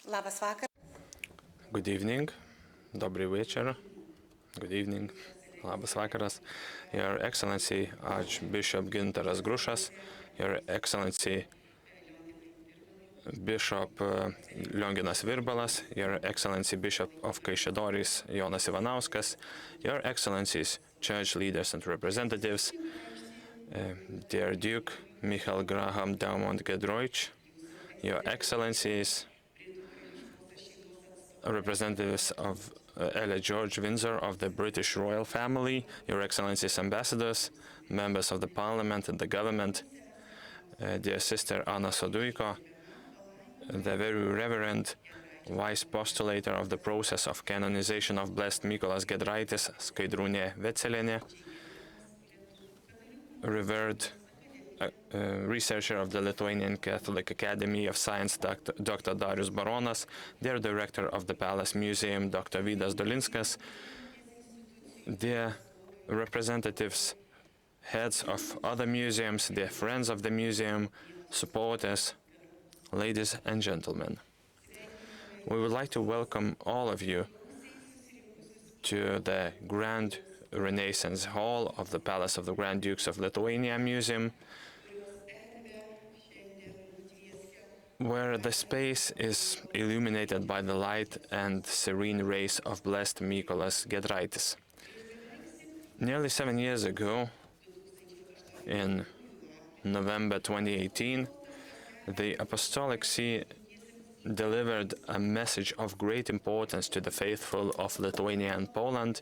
Labas vakar. Good evening. Dobry wieczór. Good evening. Labas vakaras. Your Excellency Archbishop Gintaras Grušas, Your Excellency Bishop Lionginas Virbalas, Your Excellency Bishop of Kaišiadorys Jonas Ivanauskas, Your Excellencies church leaders and representatives, dear Duke Michal Graham Dowmont Giedroyc, Your Excellencies, representatives of Ella George Windsor of the British royal family, Your Excellencies ambassadors, members of the parliament and the government, dear sister Anna Sudujko, the very reverend Vice-Postulator of the process of canonization of Blessed Mykolas Giedraitis, Skaidrūnė Vetcelienė, revered researcher of the Lithuanian Catholic Academy of Science, Dr. Darius Baronas, dear director of the Palace Museum, Dr. Vydas Dolinskas, dear representatives, heads of other museums, dear friends of the museum, supporters, ladies and gentlemen. We would like to welcome all of you to the Grand Renaissance Hall of the Palace of the Grand Dukes of Lithuania Museum, where the space is illuminated by the light and serene rays of Blessed Mykolas Giedraitis. Nearly 7 years ago, in November 2018, the Apostolic See delivered a message of great importance to the faithful of Lithuania and Poland.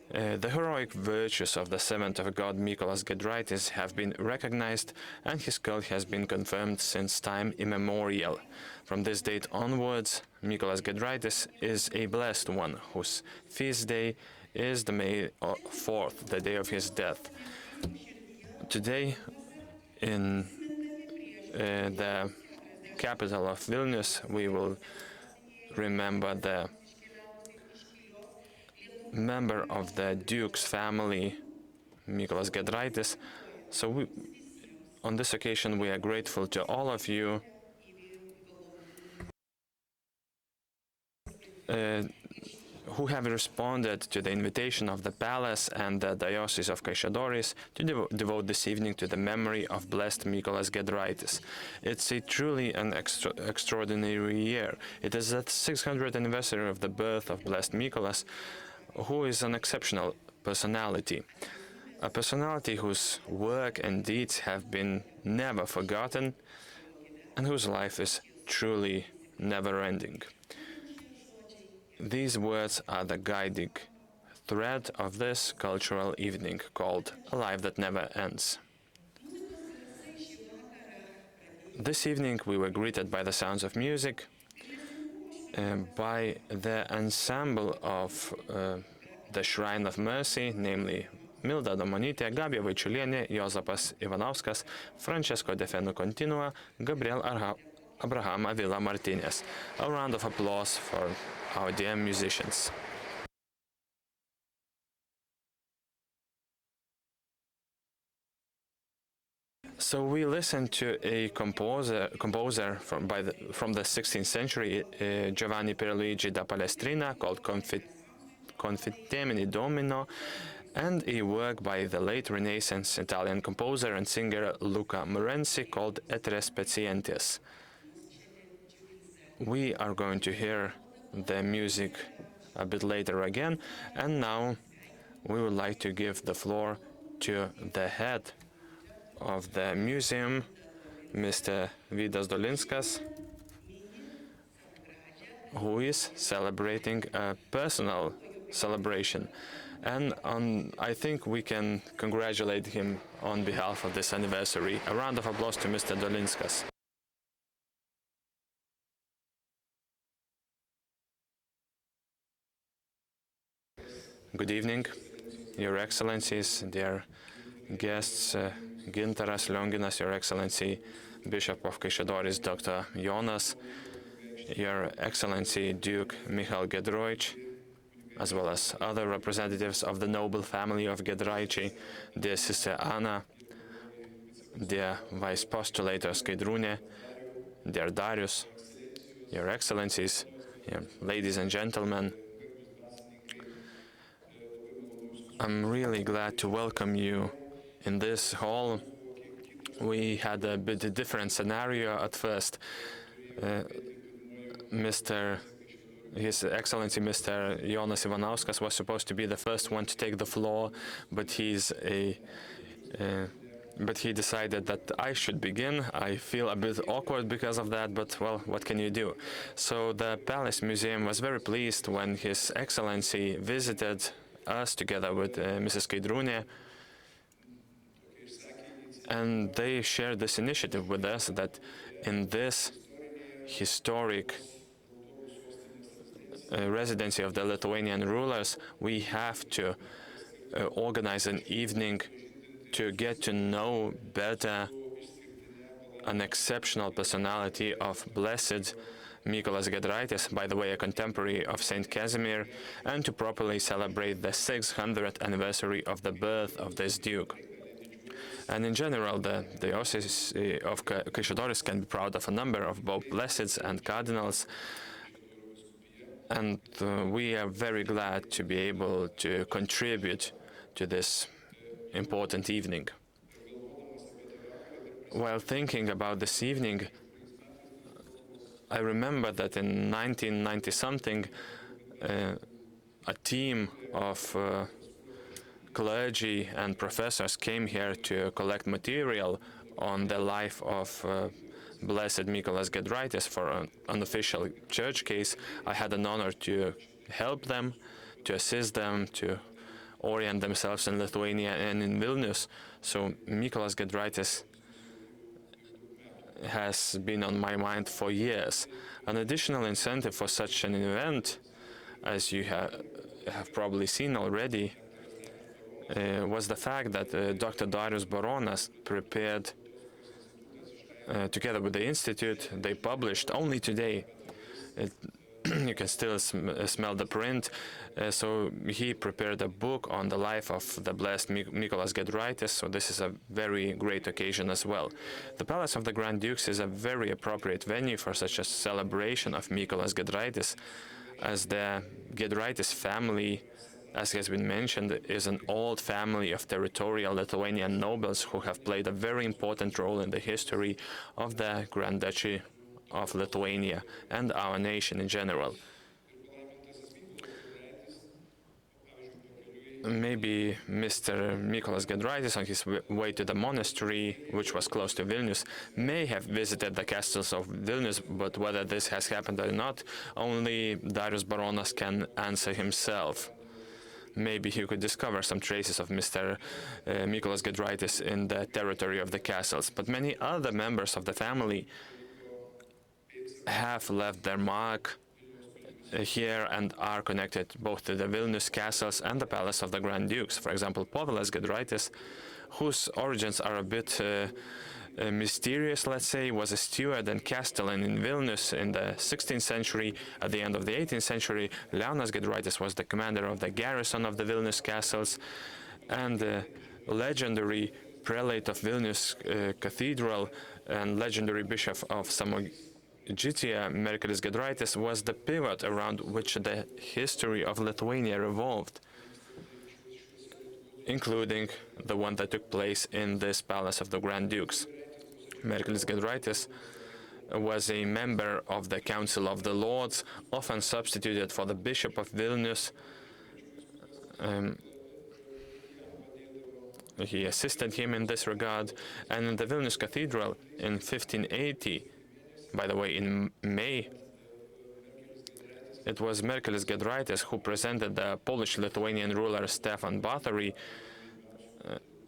The heroic virtues of the servant of God Mykolas Giedraitis have been recognized, and his cult has been confirmed since time immemorial. From this date onwards, Mykolas Giedraitis is a blessed one, whose feast day is the May 4th, the day of his death. Today, in the capital of Vilnius, we will remember the member of the Duke's family, Mykolas Giedraitis. So on this occasion, we are grateful to all of you who have responded to the invitation of the Palace and the Diocese of Kaišiadorys to devote this evening to the memory of Blessed Mykolas Giedraitis. It's a truly an extraordinary year. It is the 600th anniversary of the birth of Blessed Mykolas, who is an exceptional personality. A personality whose work and deeds have been never forgotten and whose life is truly never-ending. These words are the guiding thread of this cultural evening called A Life That Never Ends. This evening we were greeted by the sounds of music, by the ensemble of the Shrine of Mercy, namely Milda Domonytė, Gabija Vaičiulienė, Jozapas Ivanauskas, Francesco de Fenu Continua, Gabriel Abraham Avila Martinez. A round of applause for our dear musicians. So we listened to a composer from the 16th century, Giovanni Pierluigi da Palestrina, called Confitemini Domino, and a work by the late Renaissance Italian composer and singer Luca Morenzi called Et Res Patientes. We are going to hear the music a bit later again, and now we would like to give the floor to the head of the museum, Mr. Vydas Dolinskas, who is celebrating a personal celebration. And I think we can congratulate him on behalf of this anniversary. A round of applause to Mr. Dolinskas. Good evening, Your Excellencies, dear guests, Gintaras Lionginas, Your Excellency, Bishop of Kaišiadorys, Dr. Jonas, Your Excellency Duke Michal Giedroyc, as well as other representatives of the noble family of Giedraici, dear Sister Anna, dear Vice-Postulator Skaidrūnė, dear Darius, Your Excellencies, ladies and gentlemen, I'm really glad to welcome you in this hall. We had a bit different scenario at first. His Excellency Mr. Jonas Ivanauskas was supposed to be the first one to take the floor, but he decided that I should begin. I feel a bit awkward because of that, but well, what can you do? So the Palace Museum was very pleased when His Excellency visited us together with Mrs. Skaidrūnė, and they shared this initiative with us that in this historic residency of the Lithuanian rulers, we have to organize an evening to get to know better an exceptional personality of Blessed Mykolas Giedraitis, by the way, a contemporary of Saint Casimir, and to properly celebrate the 600th anniversary of the birth of this Duke. And in general, the Diocese of Kaišiadorys can be proud of a number of both blesseds and cardinals, and we are very glad to be able to contribute to this important evening. While thinking about this evening, I remember that in 1990-something, a team of clergy and professors came here to collect material on the life of Blessed Mykolas Giedraitis for an unofficial church case. I had an honor to help them, to assist them, to orient themselves in Lithuania and in Vilnius. So Mykolas Giedraitis has been on my mind for years. An additional incentive for such an event, as you have probably seen already, was the fact that Dr. Darius Baronas prepared, together with the Institute, they published only today. You can still smell the print. So he prepared a book on the life of the Blessed Mykolas Giedraitis, so this is a very great occasion as well. The Palace of the Grand Dukes is a very appropriate venue for such a celebration of Mykolas Giedraitis, as the Giedraitis family, as has been mentioned, is an old family of territorial Lithuanian nobles who have played a very important role in the history of the Grand Duchy of Lithuania and our nation in general. Maybe Mr. Mykolas Giedraitis, on his way to the monastery, which was close to Vilnius, may have visited the castles of Vilnius, but whether this has happened or not, only Darius Baronas can answer himself. Maybe he could discover some traces of Mr. Mykolas Giedraitis in the territory of the castles, but many other members of the family have left their mark here and are connected both to the Vilnius castles and the Palace of the Grand Dukes. For example, Povilas Giedraitis, whose origins are a bit mysterious, let's say, was a steward and castellan in Vilnius in the 16th century. At the end of the 18th century, Leonas Giedraitis was the commander of the garrison of the Vilnius castles, and the legendary prelate of Vilnius Cathedral and legendary bishop of Samogitia, Mykolas Giedraitis, was the pivot around which the history of Lithuania revolved, including the one that took place in this Palace of the Grand Dukes. Mykolas Giedraitis was a member of the Council of the Lords, often substituted for the Bishop of Vilnius. He assisted him in this regard, and in the Vilnius Cathedral in 1580, by the way, in May, it was Mykolas Giedraitis who presented the Polish-Lithuanian ruler Stefan Batory,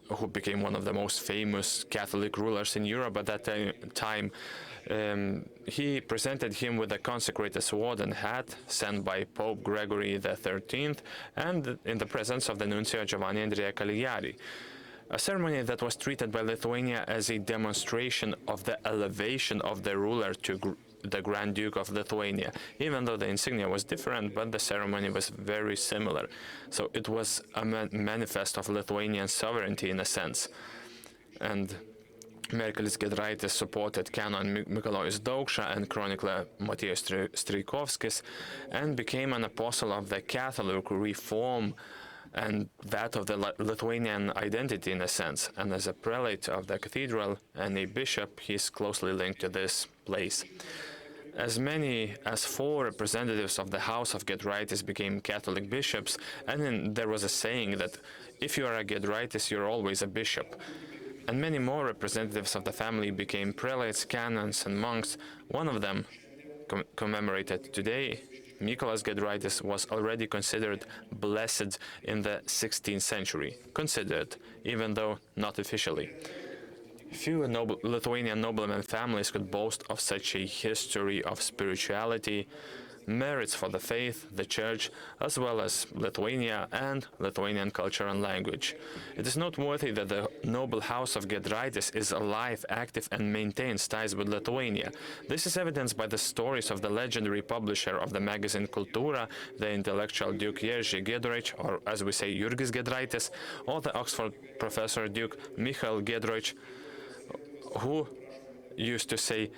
who became one of the most famous Catholic rulers in Europe at that time. He presented him with a consecrated sword and hat sent by Pope Gregory XIII, and in the presence of the nuncio Giovanni Andrea Cagliari. A ceremony that was treated by Lithuania as a demonstration of the elevation of the ruler to the Grand Duke of Lithuania, even though the insignia was different, but the ceremony was very similar. So it was a manifest of Lithuanian sovereignty in a sense. And Merkelis Giedraitis supported Canon Mikalojus Daukša and chronicler Motiejus Strijkovskis and became an apostle of the Catholic reform and that of the Lithuanian identity in a sense. And as a prelate of the cathedral and a bishop, he is closely linked to this place. As many as 4 representatives of the House of Giedraitis became Catholic bishops, and then there was a saying that if you are a Giedraitis, you're always a bishop. And many more representatives of the family became prelates, canons, and monks. One of them, commemorated today, Mykolas Giedraitis, was already considered blessed in the 16th century. Considered, even though not officially. Few Lithuanian nobleman families could boast of such a history of spirituality, merits for the faith, the church, as well as Lithuania and Lithuanian culture and language. It is noteworthy that the noble house of Giedraitis is alive, active, and maintains ties with Lithuania. This is evidenced by the stories of the legendary publisher of the magazine Kultūra, the intellectual Duke Jerzy Giedroyc, or as we say, Jurgis Giedraitis, or the Oxford professor Duke Michal Giedroyc, who used to say,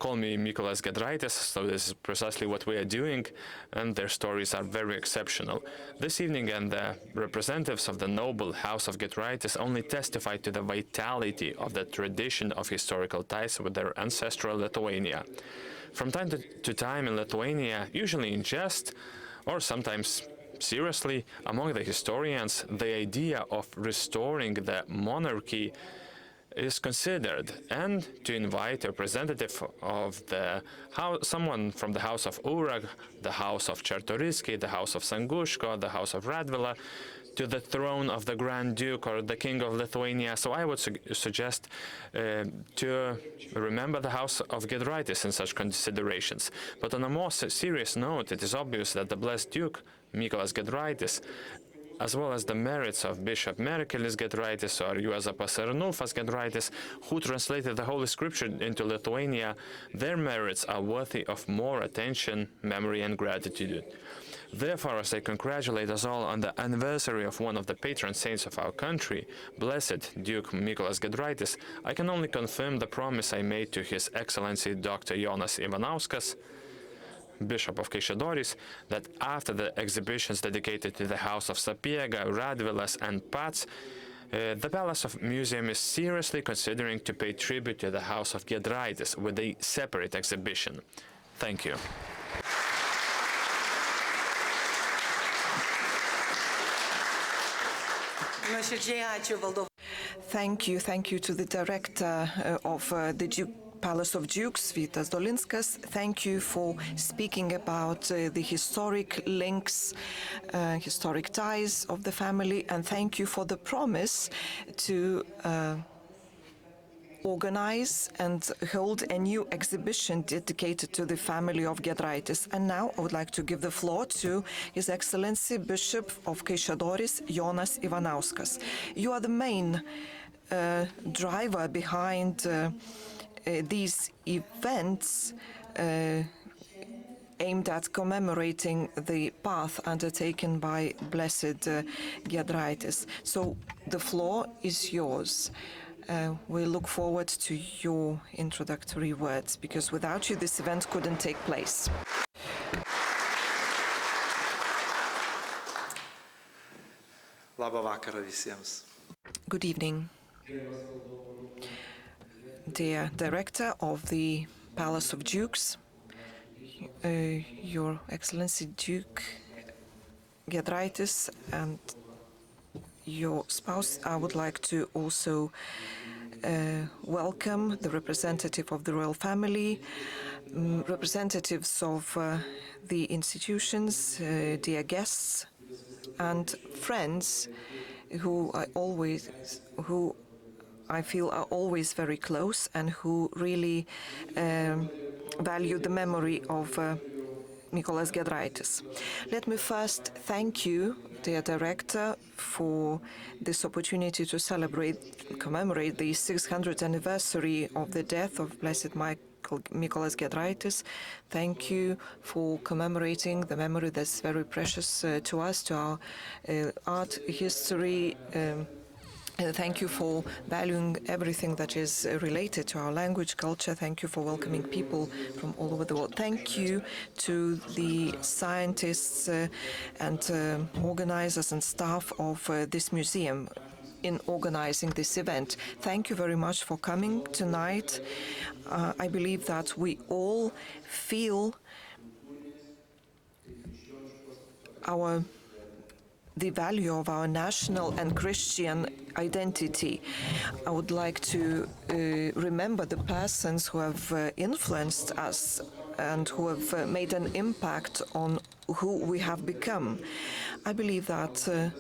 call me Mykolas Giedraitis, so this is precisely what we are doing, and their stories are very exceptional. This evening, and the representatives of the noble house of Giedraitis only testified to the vitality of the tradition of historical ties with their ancestral Lithuania. From time to time in Lithuania, usually in jest, or sometimes seriously, among the historians, the idea of restoring the monarchy is considered, and to invite a representative of the house, someone from the house of Urag, the house of Czartoryski, the house of Sangushko, the house of Radvila, to the throne of the Grand Duke or the King of Lithuania. So I would suggest to remember the house of Giedraitis in such considerations. But on a more serious note, it is obvious that the Blessed Duke, Mykolas Giedraitis, as well as the merits of Bishop Merkelis Giedraitis or Juozapas Arnulfas Giedraitis, who translated the Holy Scripture into Lithuania, their merits are worthy of more attention, memory, and gratitude. Therefore, as I congratulate us all on the anniversary of one of the patron saints of our country, Blessed Duke Mykolas Giedraitis, I can only confirm the promise I made to His Excellency Dr. Jonas Ivanauskas, Bishop of Kaišiadorys, that after the exhibitions dedicated to the House of Sapiega, Radvilas, and Pats, the Palace of Museum is seriously considering to pay tribute to the House of Giedraitis with a separate exhibition. Thank you. Thank you to the director of the Palace of Dukes, Vydas Dolinskas. Thank you for speaking about the historic links, historic ties of the family, and thank you for the promise to organize and hold a new exhibition dedicated to the family of Giedraitis. And now I would like to give the floor to His Excellency Bishop of Kaišiadorys, Jonas Ivanauskas. You are the main driver behind these events aimed at commemorating the path undertaken by Blessed Giedraitis. So the floor is yours. We look forward to your introductory words, because without you this event couldn't take place. Labą vakarą visiems. Good evening. Dear Director of the Palace of Dukes, Your Excellency Duke Giedraitis and your spouse, I would like to also welcome the representative of the royal family, representatives of the institutions, dear guests and friends who I feel are always very close and who really value the memory of Mykolas Giedraitis. Let me first thank you, dear Director, for this opportunity to commemorate the 600th anniversary of the death of Blessed Mykolas Giedraitis. Thank you for commemorating the memory that's very precious to us, to our art history, Thank you for valuing everything that is related to our language, culture. Thank you for welcoming people from all over the world. Thank you to the scientists and organizers and staff of this museum in organizing this event. Thank you very much for coming tonight. I believe that we all feel the value of our national and Christian identity. I would like to remember the persons who have influenced us and who have made an impact on who we have become. I believe that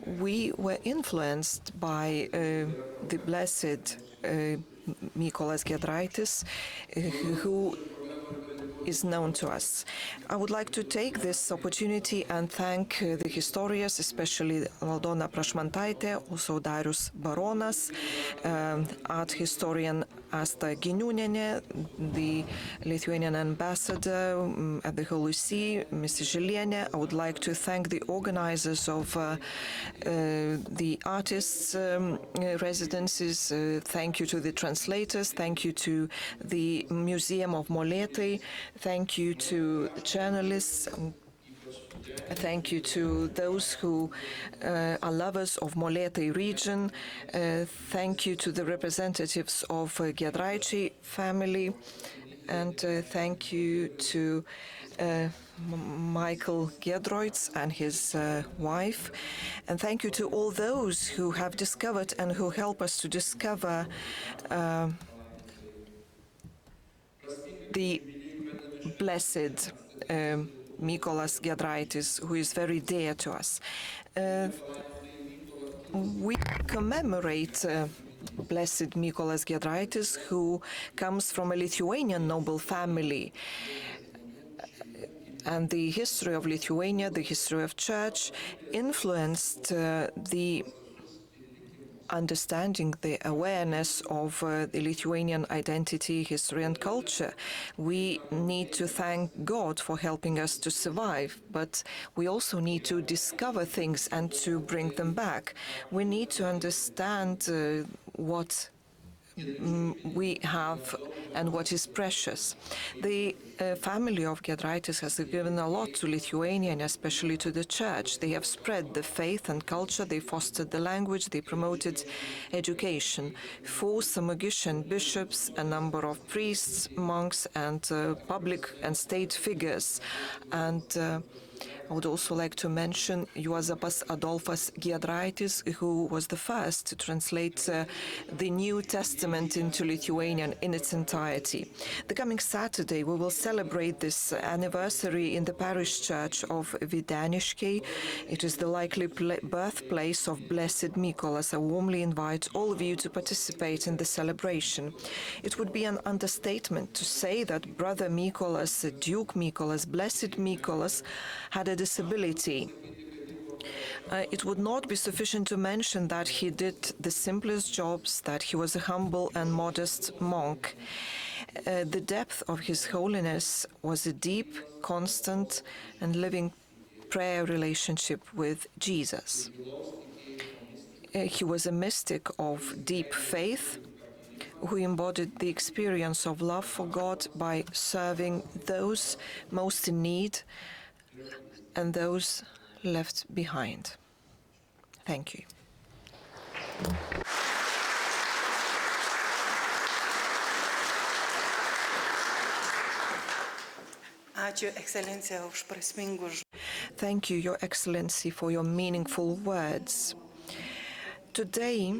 we were influenced by the Blessed Mykolas Giedraitis, who is known to us. I would like to take this opportunity and thank the historians, especially Aldona Prašmantaitė, also Darius Baronas, art historian Asta Giniūnienė, the Lithuanian ambassador at the Holy See, Mrs. Žilienė. I would like to thank the organizers of the artists' residences. Thank you to the translators. Thank you to the Museum of Molėtai. Thank you to journalists. Thank you to those who are lovers of Molėtai region. Thank you to the representatives of Giedroyc family. And thank you to Michal Giedroyc and his wife. And thank you to all those who have discovered and who help us to discover the Blessed Mykolas Giedraitis, who is very dear to us. We commemorate Blessed Mykolas Giedraitis, who comes from a Lithuanian noble family. And the history of Lithuania, the history of church, influenced the understanding, the awareness of the Lithuanian identity, history and culture. We need to thank God for helping us to survive, but we also need to discover things and to bring them back. We need to understand what we have and what is precious. The family of Giedraitis has given a lot to Lithuania and especially to the church. They have spread the faith and culture, they fostered the language, they promoted education. 4 Samogitian bishops, a number of priests, monks and public and state figures. And I would also like to mention Juozapas Adolfas Giedraitis, who was the first to translate the New Testament into Lithuanian in its entirety. The coming Saturday, we will celebrate this anniversary in the parish church of Vidaniškiai. It is the likely birthplace of Blessed Mykolas. I warmly invite all of you to participate in the celebration. It would be an understatement to say that Brother Mykolas, Duke Mykolas, Blessed Mykolas, had a disability. It would not be sufficient to mention that he did the simplest jobs, that he was a humble and modest monk. The depth of his holiness was a deep, constant, and living prayer relationship with Jesus. He was a mystic of deep faith, who embodied the experience of love for God by serving those most in need and those left behind. Thank you. Thank you, Your Excellency, for your meaningful words. Today,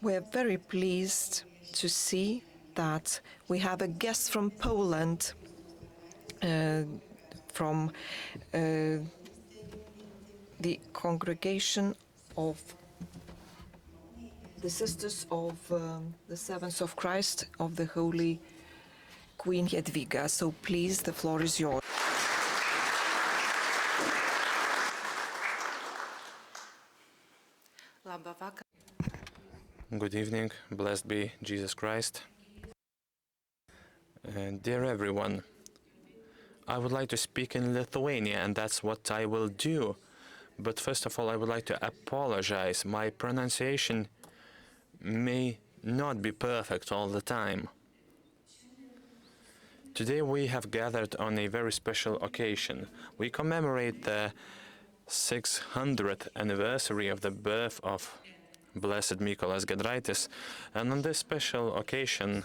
we're very pleased to see that we have a guest from Poland, from the congregation of the Sisters of the Servants of Christ of the Holy Queen Jadwiga. So please, the floor is yours. Good evening, blessed be Jesus Christ. Dear everyone, I would like to speak in Lithuania, and that's what I will do. But first of all, I would like to apologize. My pronunciation may not be perfect all the time. Today we have gathered on a very special occasion. We commemorate the 600th anniversary of the birth of Blessed Mykolas Giedraitis, and on this special occasion,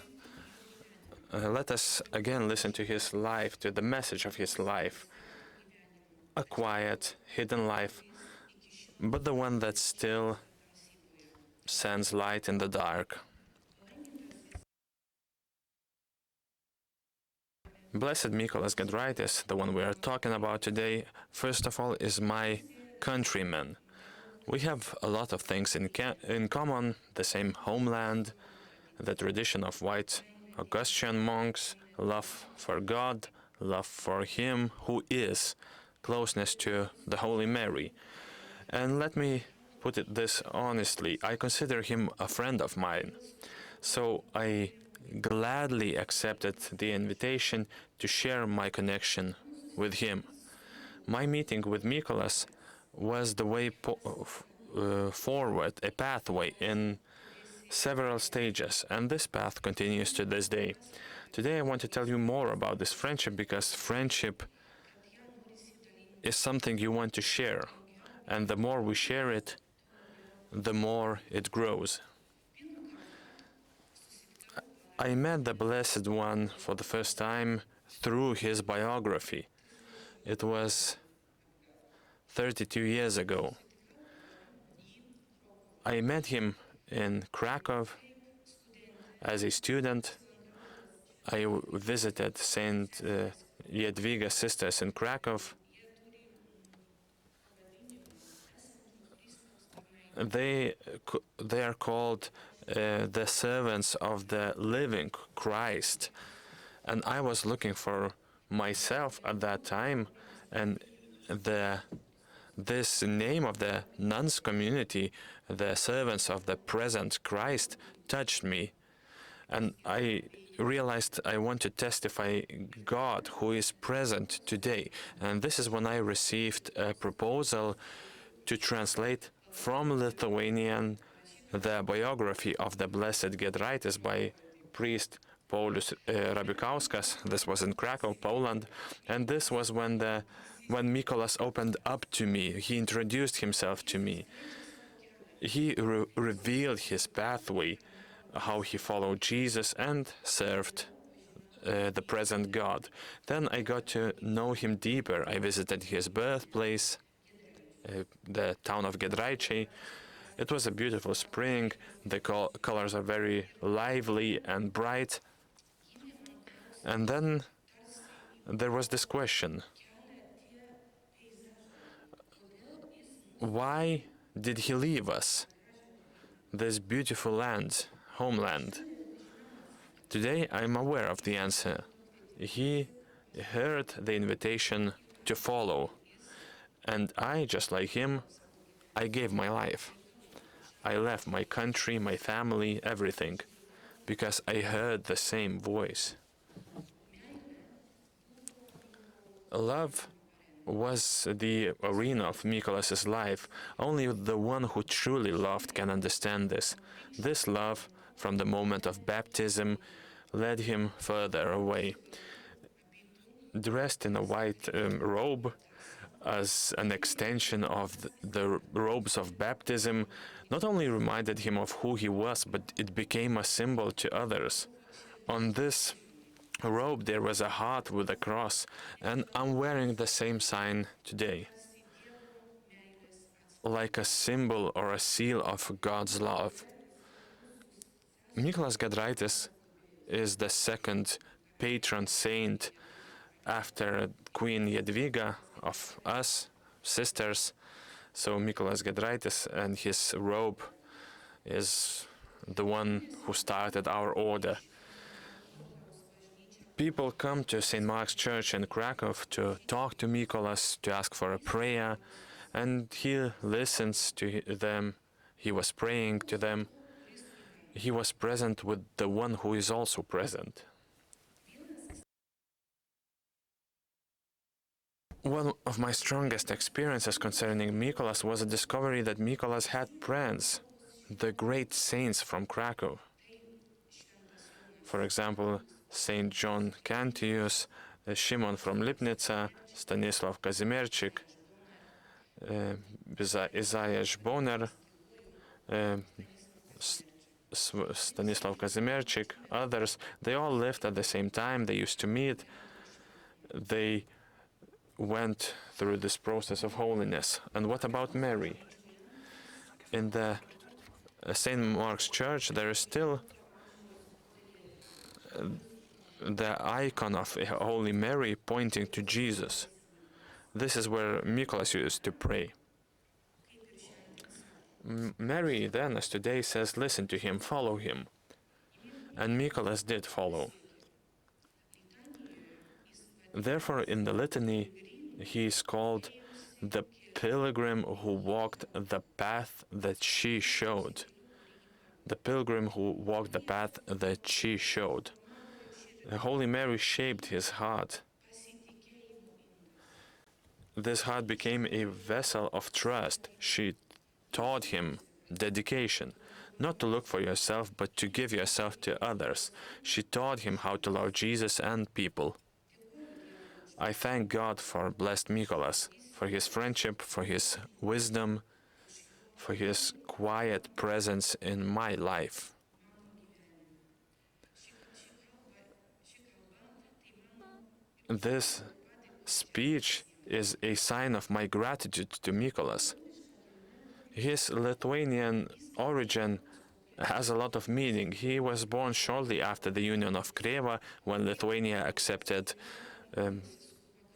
let us again listen to his life, to the message of his life. A quiet, hidden life, but the one that still sends light in the dark. Blessed Mykolas Giedraitis, the one we are talking about today, first of all is my countryman. We have a lot of things in common, the same homeland, the tradition of white Augustinian monks, love for God, love for Him who is, closeness to the Holy Mary. And let me put it this honestly, I consider him a friend of mine. So I gladly accepted the invitation to share my connection with him. My meeting with Mykolas was the way forward, a pathway in several stages, and this path continues to this day. Today I want to tell you more about this friendship because friendship is something you want to share, and the more we share it, the more it grows. I met the Blessed One for the first time through his biography. It was 32 years ago. I met him in Krakow as a student. I visited Saint Jadwiga sisters in Krakow. They are called the servants of the living Christ. And I was looking for myself at that time, and this name of the nuns community, the servants of the present Christ, touched me. And I realized I want to testify God who is present today. And this is when I received a proposal to translate from Lithuanian the biography of the Blessed Giedraitis by priest Paulius Rabikauskas. This was in Krakow, Poland, and this was when Mykolas opened up to me. He introduced himself to me. He revealed his pathway, how he followed Jesus and served the present God. Then I got to know him deeper. I visited his birthplace, the town of Giedroyc. It was a beautiful spring. The colors are very lively and bright. And then there was this question. Why did he leave us? This beautiful land, homeland. Today I'm aware of the answer. He heard the invitation to follow. And I, just like him, I gave my life. I left my country, my family, everything, because I heard the same voice. Love was the arena of Mykolas's life. Only the one who truly loved can understand this. This love, from the moment of baptism, led him further away. Dressed in a white robe, as an extension of the robes of baptism, not only reminded him of who he was, but it became a symbol to others. On this robe there was a heart with a cross, and I'm wearing the same sign today, like a symbol or a seal of God's love. Mykolas Giedraitis is the second patron saint after Queen Jadwiga of us, sisters. So Mykolas Giedraitis and his robe is the one who started our order. People come to St. Mark's Church in Krakow to talk to Mykolas, to ask for a prayer, and he listens to them. He was praying to them. He was present with the one who is also present. One of my strongest experiences concerning Mykolas was a discovery that Mykolas had friends. the great saints from Krakow. For example, Saint John Cantius, Shimon from Lipnica, Stanislav Kazimierczyk, Isaiah Boner, Stanislav Kazimierczyk, others, they all lived at the same time, they used to meet, they went through this process of holiness. And what about Mary? In the St. Mark's Church, there is still the icon of Holy Mary pointing to Jesus. This is where Mykolas used to pray. Mary then, as today, says, listen to him, follow him. And Mykolas did follow. Therefore, in the litany, he is called the pilgrim who walked the path that she showed. The pilgrim who walked the path that she showed. Holy Mary shaped his heart. This heart became a vessel of trust. She taught him dedication, not to look for yourself, but to give yourself to others. She taught him how to love Jesus and people. I thank God for Blessed Mykolas, for his friendship, for his wisdom, for his quiet presence in my life. This speech is a sign of my gratitude to Mykolas. His Lithuanian origin has a lot of meaning. He was born shortly after the Union of Kreva, when Lithuania accepted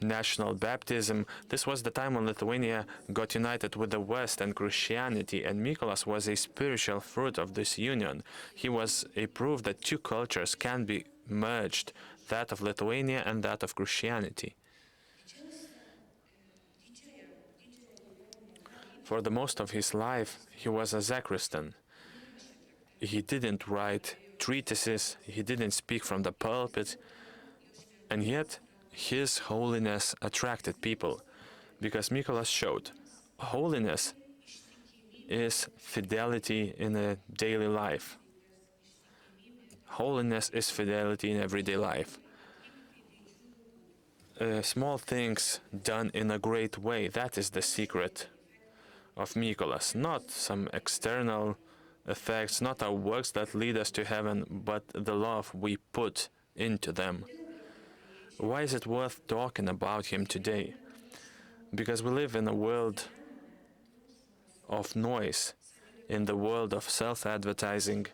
national baptism. This was the time when Lithuania got united with the West and Christianity, and Mykolas was a spiritual fruit of this union. He was a proof that two cultures can be merged, that of Lithuania and that of Christianity. For the most of his life, he was a sacristan. He didn't write treatises, he didn't speak from the pulpit, and yet his holiness attracted people, because Mykolas showed holiness is fidelity in a daily life. Holiness is fidelity in everyday life. Small things done in a great way, that is the secret of Mykolas, not some external effects, not our works that lead us to heaven, but the love we put into them. Why is it worth talking about him today? Because we live in a world of noise, in the world of self-advertising,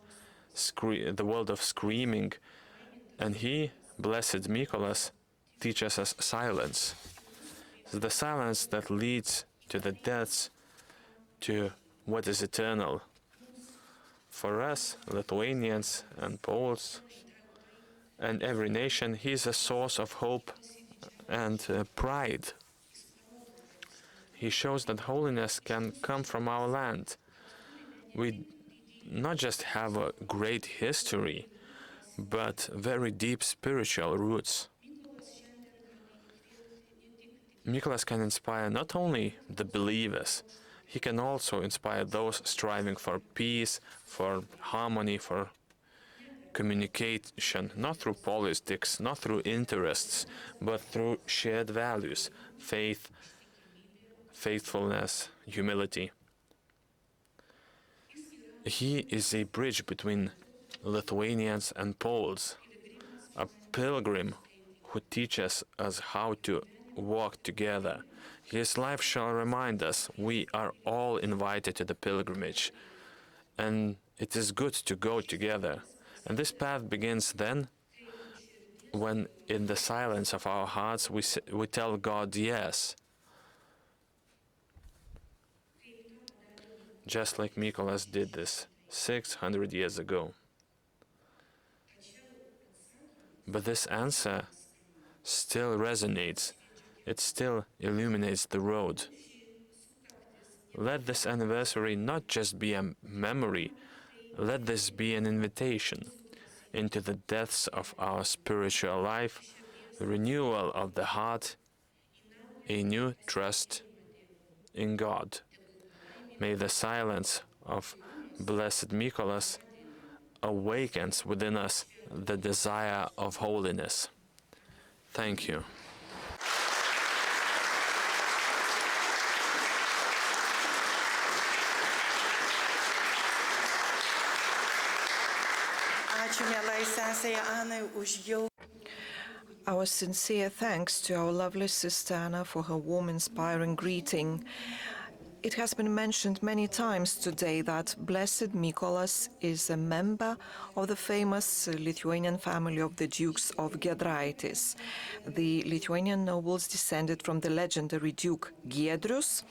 the world of screaming, and he, Blessed Mykolas, teaches us silence. The silence that leads to the depths, to what is eternal. For us, Lithuanians and Poles, and every nation, he is a source of hope and pride. He shows that holiness can come from our land. We not just have a great history, but very deep spiritual roots. Mykolas can inspire not only the believers, he can also inspire those striving for peace, for harmony, for communication, not through politics, not through interests, but through shared values, faith, faithfulness, humility. He is a bridge between Lithuanians and Poles, a pilgrim who teaches us how to walk together. His life shall remind us we are all invited to the pilgrimage, and it is good to go together. And this path begins then when in the silence of our hearts we tell God yes. Just like Mykolas did this 600 years ago. But this answer still resonates. It still illuminates the road. Let this anniversary not just be a memory, let this be an invitation into the depths of our spiritual life, the renewal of the heart, a new trust in God. May the silence of Blessed Mykolas awakens within us the desire of holiness. Thank you. Ačiū mielai sesei Anai už jau. Our sincere thanks to our lovely Sister Anna for her warm, inspiring greeting. It has been mentioned many times today that Blessed Mykolas is a member of the famous Lithuanian family of the Dukes of Giedraitis. The Lithuanian nobles descended from the legendary Duke Giedrius,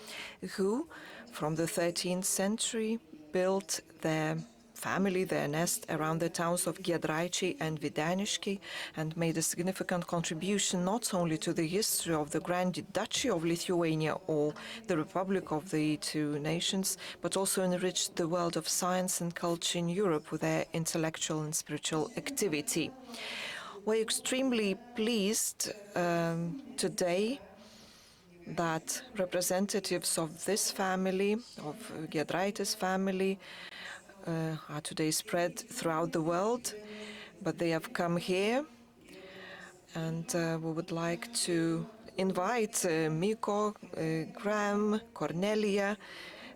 who, from the 13th century, built their family, their nest, around the towns of Giedroyc and Vydas, and made a significant contribution not only to the history of the Grand Duchy of Lithuania or the Republic of the Two Nations, but also enriched the world of science and culture in Europe with their intellectual and spiritual activity. We're extremely pleased today that representatives of this family, of Giedraitis family, are today spread throughout the world, but they have come here, and we would like to invite Miko, Graham, Cornelia,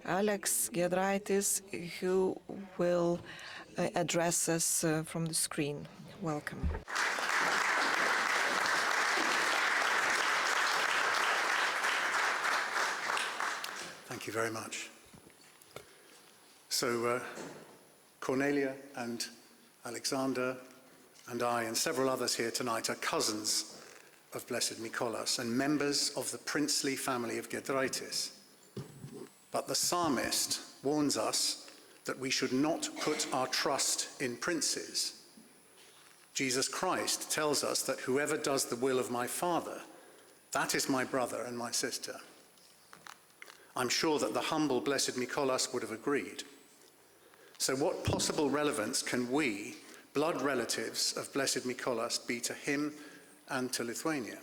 Alex Giedraitis, who will address us from the screen. Welcome. Thank you very much. So, Cornelia and Alexander and I and several others here tonight are cousins of Blessed Mykolas and members of the princely family of Giedraitis. But the psalmist warns us that we should not put our trust in princes. Jesus Christ tells us that whoever does the will of my Father, that is my brother and my sister. I'm sure that the humble Blessed Mykolas would have agreed. So what possible relevance can we, blood relatives of Blessed Mykolas, be to him and to Lithuania?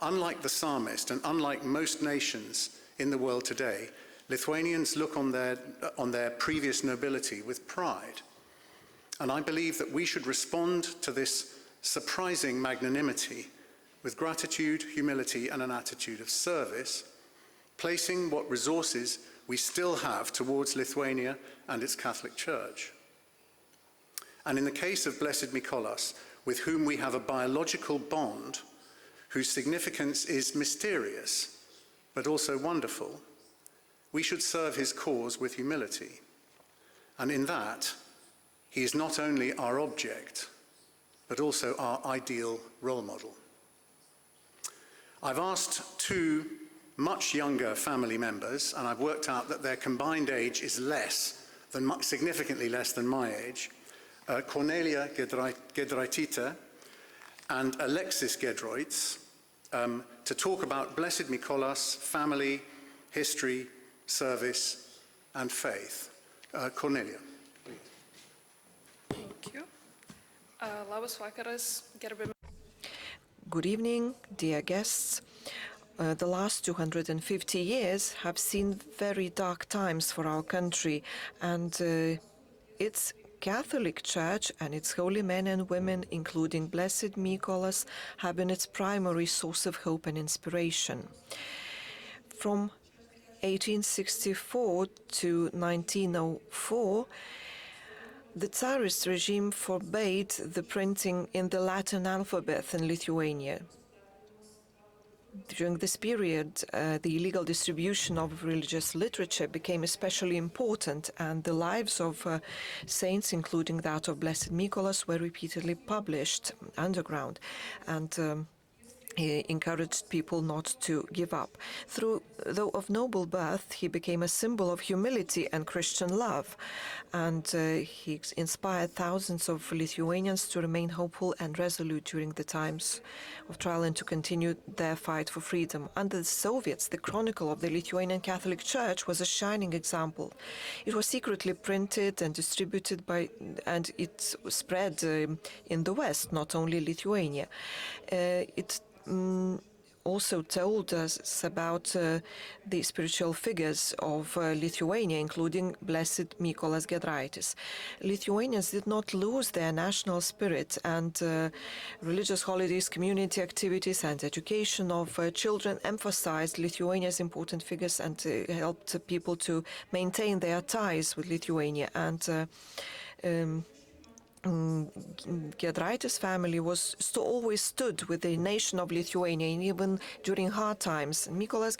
Unlike the psalmist and unlike most nations in the world today, Lithuanians look on their previous nobility with pride. And I believe that we should respond to this surprising magnanimity with gratitude, humility, and an attitude of service, placing what resources we still have towards Lithuania and its Catholic Church. And in the case of Blessed Mykolas, with whom we have a biological bond, whose significance is mysterious, but also wonderful, we should serve his cause with humility. And in that, he is not only our object, but also our ideal role model. I've asked two much younger family members, and I've worked out that their combined age is significantly less than my age, Cornelia Giedraitite and Alexis Giedroyc, to talk about Blessed Mykolas, family, history, service, and faith. Cornelia. Thank you. Labas vakaras, gerbiami. Good evening, dear guests. The last 250 years have seen very dark times for our country, and its Catholic Church and its holy men and women, including Blessed Mykolas, have been its primary source of hope and inspiration. From 1864 to 1904, the Tsarist regime forbade the printing in the Latin alphabet in Lithuania. During this period, the illegal distribution of religious literature became especially important, and the lives of saints, including that of Blessed Mykolas, were repeatedly published underground, and he encouraged people not to give up. Though of noble birth, he became a symbol of humility and Christian love, and he inspired thousands of Lithuanians to remain hopeful and resolute during the times of trial and to continue their fight for freedom. Under the Soviets, the Chronicle of the Lithuanian Catholic Church was a shining example. It was secretly printed and distributed and it spread in the West, not only Lithuania. It also told us about the spiritual figures of Lithuania, including Blessed Mykolas Giedraitis. Lithuanians did not lose their national spirit, and religious holidays, community activities and education of children emphasized Lithuania's important figures and helped people to maintain their ties with Lithuania. And Giedraitis family always stood with the nation of Lithuania, and even during hard times. Jurgis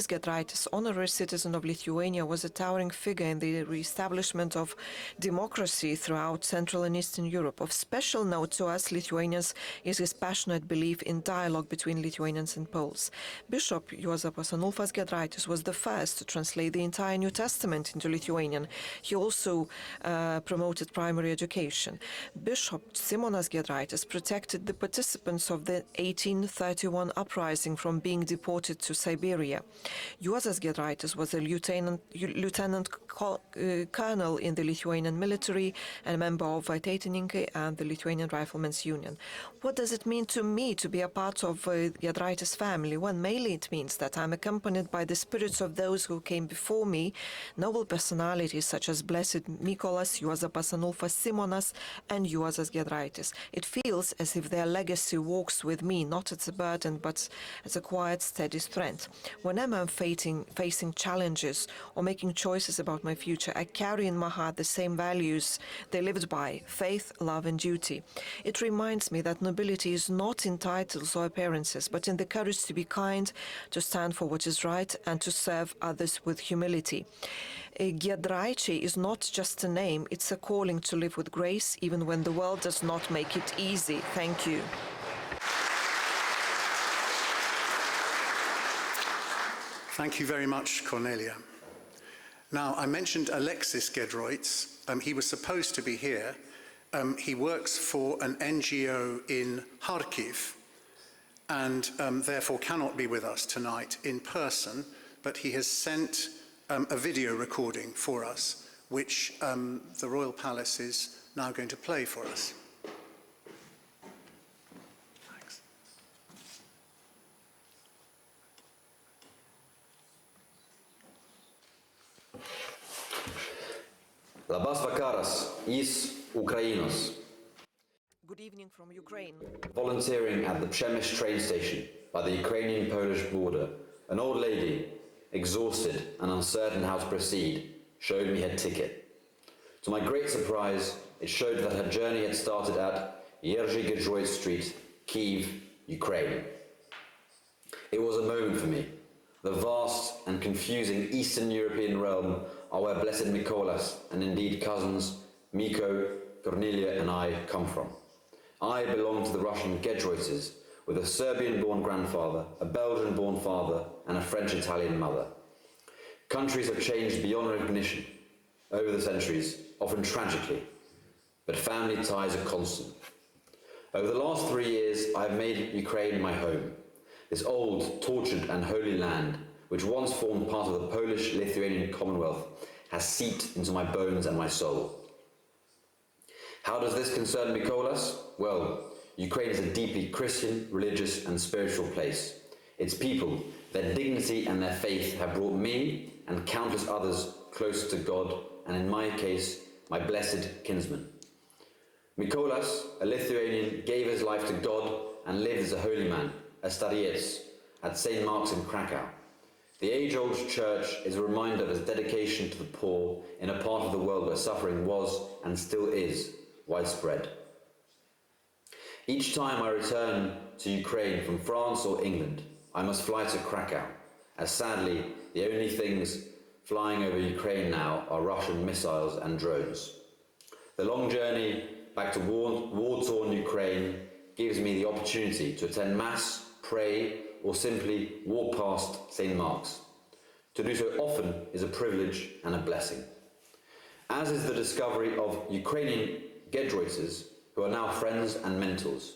Giedraitis, honorary citizen of Lithuania, was a towering figure in the re-establishment of democracy throughout Central and Eastern Europe. Of special note to us Lithuanians is his passionate belief in dialogue between Lithuanians and Poles. Bishop Juozapas Anulfas Giedraitis was the first to translate the entire New Testament into Lithuanian. He also promoted primary education. Bishop Simonas Giedraitis protected the participants of the 1831 uprising from being deported to Siberia. Juozas Giedraitis was a lieutenant colonel in the Lithuanian military and a member of Vaiteitininkai and the Lithuanian Riflemen's Union. What does it mean to me to be a part of Giedraitis family? Well, mainly it means that I'm accompanied by the spirits of those who came before me, noble personalities such as Blessed Mykolas, Juozapas Anulfas Simonas, and Juozas Giedraitis. It feels as if their legacy walks with me, not as a burden, but as a quiet, steady strength. Whenever I'm facing challenges or making choices about my future, I carry in my heart the same values they lived by: faith, love, and duty. It reminds me that nobility is not in titles or appearances, but in the courage to be kind, to stand for what is right, and to serve others with humility. Giedraičiai is not just a name, it's a calling to live with grace, even when the world does not make it easy. Thank you. Thank you very much, Cornelia. Now, I mentioned Alexis Giedroyc. He was supposed to be here. He works for an NGO in Kharkiv and therefore cannot be with us tonight in person, but he has sent a video recording for us, which the Royal Palace is now going to play for us. Thanks. Labas vakaras, iš Ukrainos. Good evening from Ukraine. Volunteering at the Przemyśl train station by the Ukrainian-Polish border, an old lady, exhausted and uncertain how to proceed, showed me her ticket. To my great surprise, it showed that her journey had started at Giedroyc Street, Kyiv, Ukraine. It was a moment for me. The vast and confusing Eastern European realm are where Blessed Mykolas and indeed cousins Miko, Cornelia and I come from. I belong to the Russian Giedroyces, with a Serbian-born grandfather, a Belgian-born father, and a French-Italian mother. Countries have changed beyond recognition over the centuries, often tragically, but family ties are constant. Over the last 3 years, I have made Ukraine my home, this old, tortured and holy land, which once formed part of the Polish-Lithuanian Commonwealth, has seeped into my bones and my soul. How does this concern Mykolas? Well, Ukraine is a deeply Christian, religious and spiritual place. Its people, their dignity and their faith have brought me and countless others closer to God, and in my case, my blessed kinsman. Mykolas, a Lithuanian, gave his life to God and lived as a holy man, a Stariets, at St. Mark's in Krakow. The age-old church is a reminder of his dedication to the poor in a part of the world where suffering was, and still is, widespread. Each time I return to Ukraine from France or England, I must fly to Krakow, as sadly the only things flying over Ukraine now are Russian missiles and drones. The long journey back to war-torn Ukraine gives me the opportunity to attend Mass, pray, or simply walk past St. Mark's. To do so often is a privilege and a blessing. As is the discovery of Ukrainian Giedroyces, who are now friends and mentors,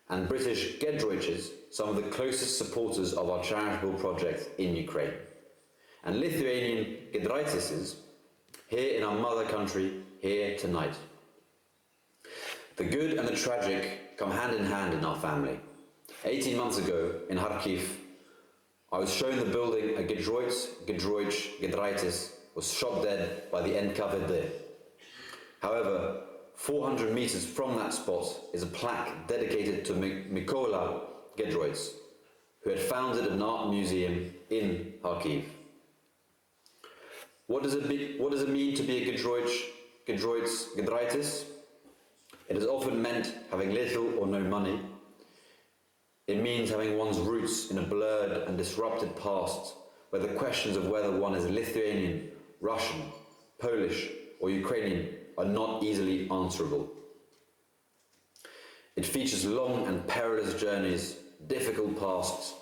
and British Giedroyces, some of the closest supporters of our charitable project in Ukraine, and Lithuanian Giedraitises, here in our mother country, here tonight. The good and the tragic come hand in hand in our family. 18 months ago in Kharkiv, I was shown the building a Giedroyc Giedraitis was shot dead by the NKVD. However, 400 meters from that spot is a plaque dedicated to Mykola Giedraitis, who had founded an art museum in Kharkiv. What does it mean to be a Giedroyc Giedraitis? It is often meant having little or no money. It means having one's roots in a blurred and disrupted past where the questions of whether one is Lithuanian, Russian, Polish or Ukrainian are not easily answerable. It features long and perilous journeys, difficult pasts,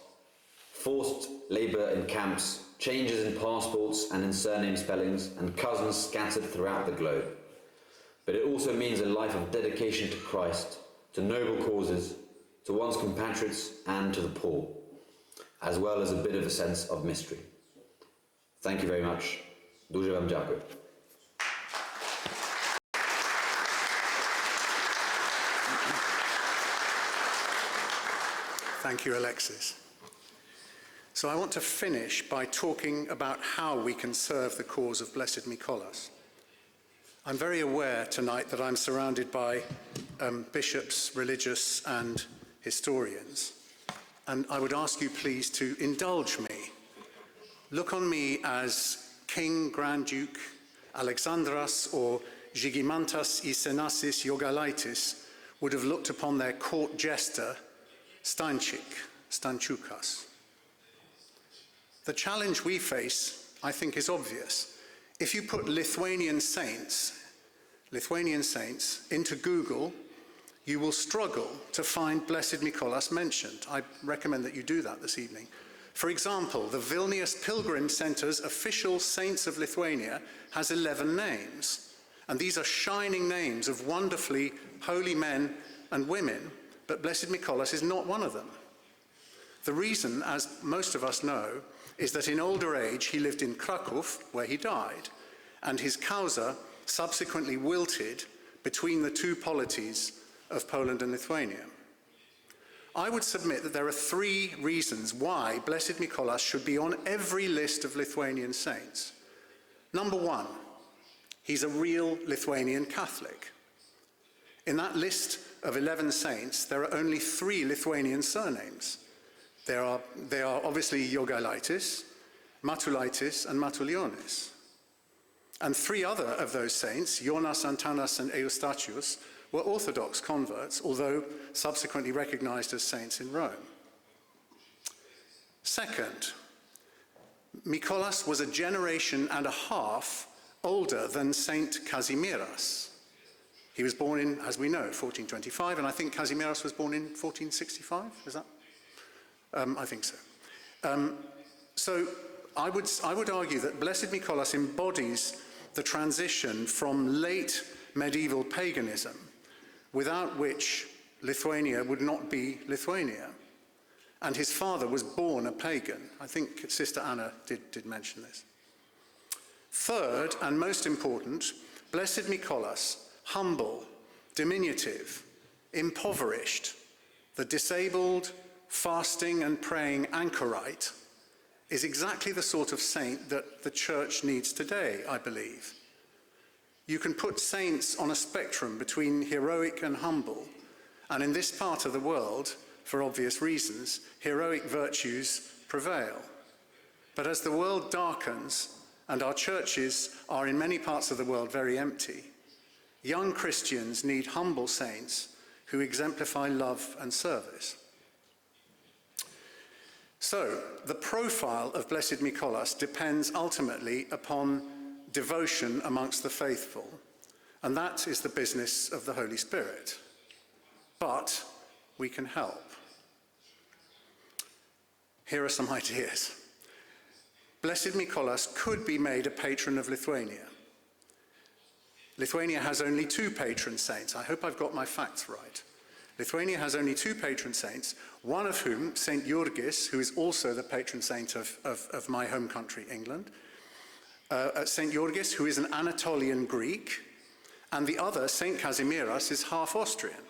forced labour in camps, changes in passports and in surname spellings, and cousins scattered throughout the globe. But it also means a life of dedication to Christ, to noble causes, to one's compatriots and to the poor, as well as a bit of a sense of mystery. Thank you very much. Дуже вам дякую. Thank you, Alexis. So I want to finish by talking about how we can serve the cause of Blessed Mykolas. I'm very aware tonight that I'm surrounded by bishops, religious and historians, and I would ask you please to indulge me. Look on me as King, Grand Duke, Alexandras or Žygimantas I Senasis Jogailaitis would have looked upon their court jester, Stančiukas. The challenge we face, I think, is obvious. If you put Lithuanian saints into Google, you will struggle to find Blessed Mykolas mentioned. I recommend that you do that this evening. For example, the Vilnius Pilgrim Center's official Saints of Lithuania has 11 names, and these are shining names of wonderfully holy men and women, but Blessed Mykolas is not one of them. The reason, as most of us know, is that in older age he lived in Krakow, where he died, and his causa subsequently wilted between the two polities of Poland and Lithuania. I would submit that there are 3 reasons why Blessed Mykolas should be on every list of Lithuanian saints. Number 1, he's a real Lithuanian Catholic. In that list of 11 saints, there are only 3 Lithuanian surnames. They are obviously Jogailaitis, Matulaitis, and Matulionis. And 3 other of those saints, Jonas, Antanas, and Eustachius, were Orthodox converts, although subsequently recognized as saints in Rome. Second, Mykolas was a generation and a half older than Saint Kazimieras. He was born in, as we know, 1425, and I think Kazimieras was born in 1465, is that? I think so. So I would argue that Blessed Mykolas embodies the transition from late medieval paganism, without which Lithuania would not be Lithuania. And his father was born a pagan. I think Sister Anna did mention this. Third, and most important, Blessed Mykolas, humble, diminutive, impoverished, the disabled, fasting and praying anchorite, is exactly the sort of saint that the church needs today, I believe. You can put saints on a spectrum between heroic and humble, and in this part of the world, for obvious reasons, heroic virtues prevail. But as the world darkens, and our churches are in many parts of the world very empty, young Christians need humble saints who exemplify love and service. So, the profile of Blessed Mykolas depends ultimately upon devotion amongst the faithful, and that is the business of the Holy Spirit. But we can help. Here are some ideas. Blessed Mykolas could be made a patron of Lithuania. Lithuania has only 2 patron saints. I hope I've got my facts right. Lithuania has only 2 patron saints, one of whom, St. Jurgis, who is also the patron saint of my home country, England, St. Jurgis, who is an Anatolian Greek, and the other, St. Kazimieras, is half Austrian.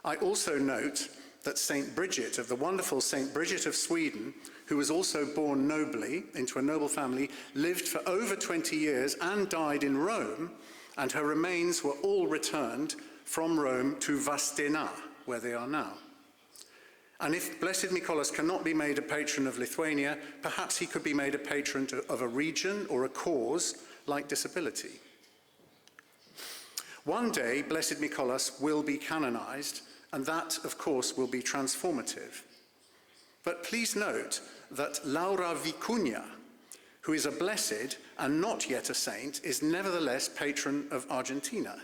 I also note that Saint Bridget, of the wonderful Saint Bridget of Sweden, who was also born nobly into a noble family, lived for over 20 years and died in Rome, and her remains were all returned from Rome to Vadstena, where they are now. And if Blessed Mykolas cannot be made a patron of Lithuania, perhaps he could be made a patron of a region or a cause like disability. One day, Blessed Mykolas will be canonized, and that, of course, will be transformative. But please note that Laura Vicuña, who is a blessed and not yet a saint, is nevertheless patron of Argentina.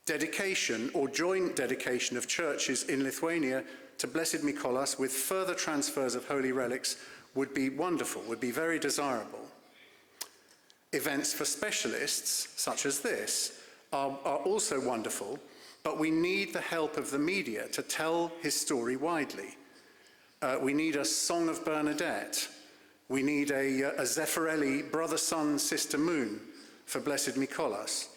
Dedication or joint dedication of churches in Lithuania to Blessed Mykolas with further transfers of holy relics would be wonderful, would be very desirable. Events for specialists, such as this, are also wonderful, but we need the help of the media to tell his story widely. We need a Song of Bernadette. We need a Zeffirelli, Brother, Sun, Sister, Moon for Blessed Mykolas.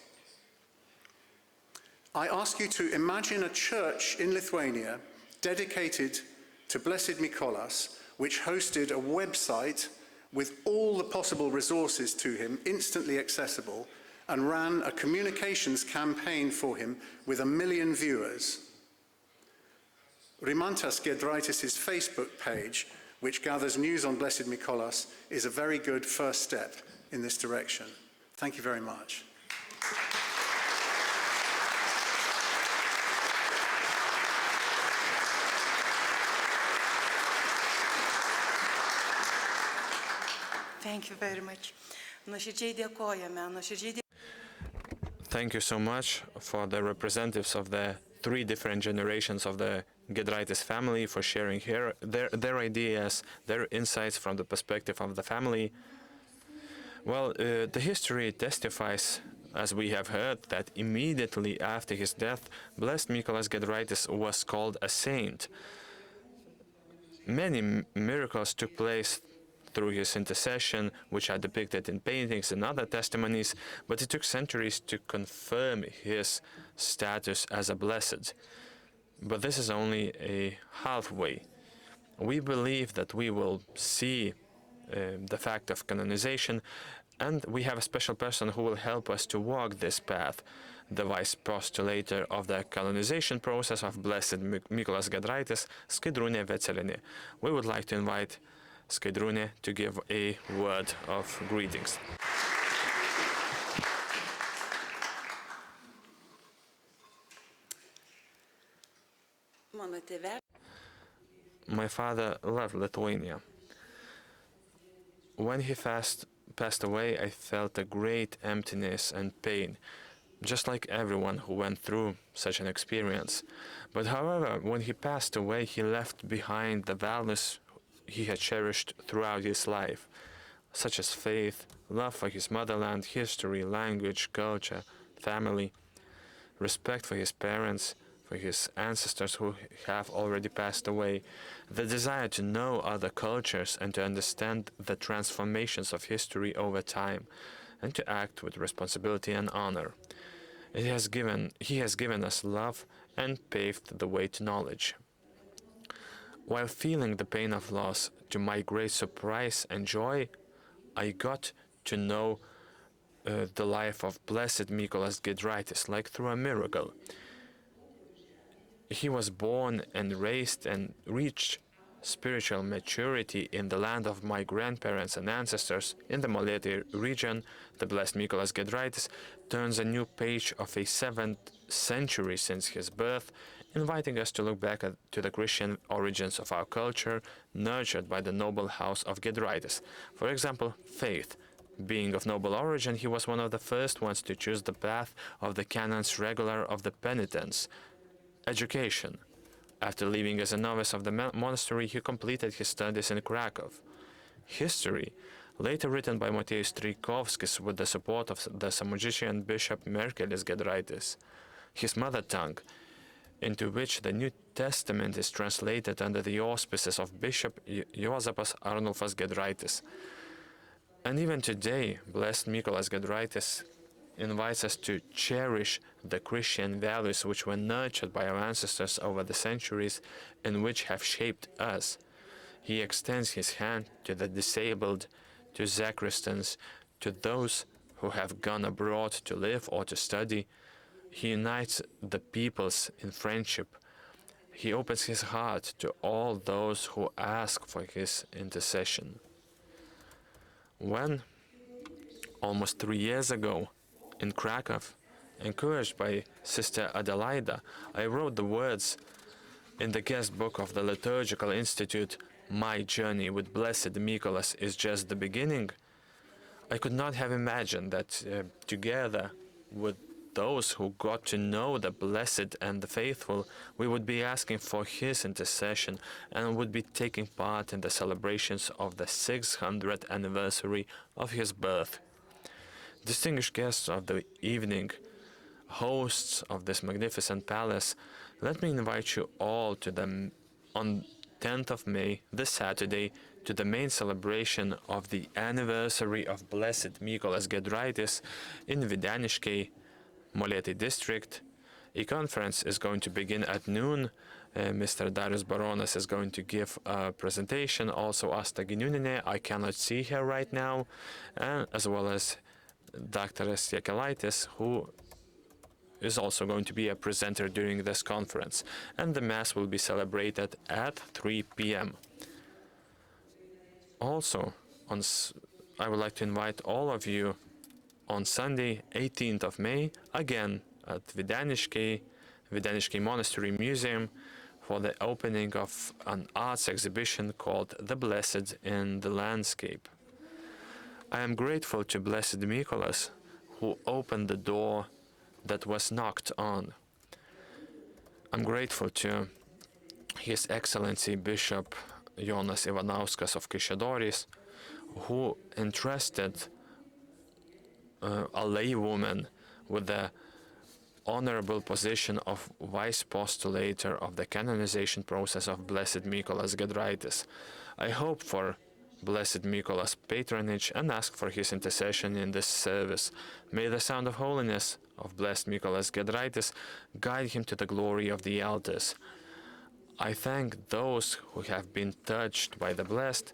I ask you to imagine a church in Lithuania dedicated to Blessed Mykolas, which hosted a website with all the possible resources to him, instantly accessible, and ran a communications campaign for him with 1 million viewers. Rimantas Giedraitis' Facebook page, which gathers news on Blessed Mykolas, is a very good first step in this direction. Thank you very much. Thank you very much. Nuoširdžiai dėkojame, nuoširdžiai Thank you so much for the representatives of the 3 different generations of the Giedraitis family for sharing here their ideas, their insights from the perspective of the family. Well, the history testifies, as we have heard, that immediately after his death, Blessed Mykolas Giedraitis was called a saint. Many miracles took place through his intercession, which are depicted in paintings and other testimonies, but it took centuries to confirm his status as a blessed. But this is only a halfway. We believe that we will see the fact of canonization, and we have a special person who will help us to walk this path, the Vice-Postulator of the canonization process of Blessed Mykolas Giedraitis, Skaidrūnė Vetcelienė. We would like to invite Skaidrūnė to give a word of greetings. My father loved Lithuania. When he passed away, I felt a great emptiness and pain, just like everyone who went through such an experience. But however, when he passed away, he left behind the values he had cherished throughout his life, such as faith, love for his motherland, history, language, culture, family, respect for his parents, for his ancestors who have already passed away, the desire to know other cultures and to understand the transformations of history over time, and to act with responsibility and honor. He has given us love and paved the way to knowledge. While feeling the pain of loss, to my great surprise and joy, I got to know the life of Blessed Mykolas Giedraitis, like through a miracle. He was born and raised and reached spiritual maturity in the land of my grandparents and ancestors in the Molėtai region. The Blessed Mykolas Giedraitis turns a new page of a 7th century since his birth, inviting us to look back to the Christian origins of our culture, nurtured by the noble house of Giedraitis. For example, faith. Being of noble origin, he was one of the first ones to choose the path of the canons regular of the Penance. Education. After leaving as a novice of the monastery, he completed his studies in Krakow. History. Later written by Motiejus Strijkovskis with the support of the Samogitian Bishop Merkelis Giedraitis. His mother tongue, into which the New Testament is translated under the auspices of Bishop Juozapas Arnulfas Giedraitis. And even today, Blessed Mykolas Giedraitis invites us to cherish the Christian values which were nurtured by our ancestors over the centuries and which have shaped us. He extends his hand to the disabled, to sacristans, to those who have gone abroad to live or to study. He unites the peoples in friendship. He opens his heart to all those who ask for his intercession. When, almost 3 years ago, in Krakow, encouraged by Sister Adelaida, I wrote the words in the guest book of the Liturgical Institute, "My journey with Blessed Mykolas is just the beginning." I could not have imagined that together with those who got to know the Blessed and the Faithful, we would be asking for his intercession and would be taking part in the celebrations of the 600th anniversary of his birth. Distinguished guests of the evening, hosts of this magnificent palace, let me invite you all to on 10th of May, this Saturday, to the main celebration of the anniversary of Blessed Mykolas Giedraitis in Videniškiai, Molėtai district. A conference is going to begin at noon. Mr. Darius Baronas is going to give a presentation. Also, Asta Giniūnienė, I cannot see her right now, and as well as Dr. Jakelaitis, who is also going to be a presenter during this conference. And the Mass will be celebrated at 3 p.m. Also, I would like to invite all of you on Sunday, 18th of May, again at Videniškiai Monastery Museum for the opening of an arts exhibition called The Blessed in the Landscape. I am grateful to Blessed Mykolas, who opened the door that was knocked on. I'm grateful to His Excellency Bishop Jonas Ivanauskas of Kaišiadorys, who entrusted a laywoman with the honorable position of Vice-Postulator of the canonization process of Blessed Mykolas Giedraitis. I hope for Blessed Mykolas' patronage and ask for his intercession in this service. May the sound of holiness of Blessed Mykolas Giedraitis guide him to the glory of the altars. I thank those who have been touched by the blessed.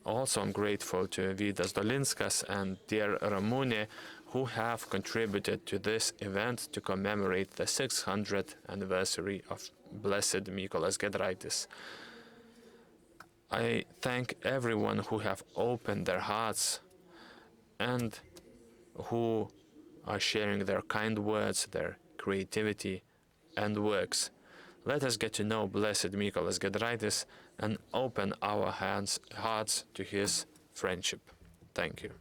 Also, I'm grateful to Vydas Dolinskas and dear Ramune, who have contributed to this event to commemorate the 600th anniversary of Blessed Mykolas Giedraitis. I thank everyone who have opened their hearts and who are sharing their kind words, their creativity and works. Let us get to know Blessed Mykolas Giedraitis and open our hearts to his friendship. Thank you.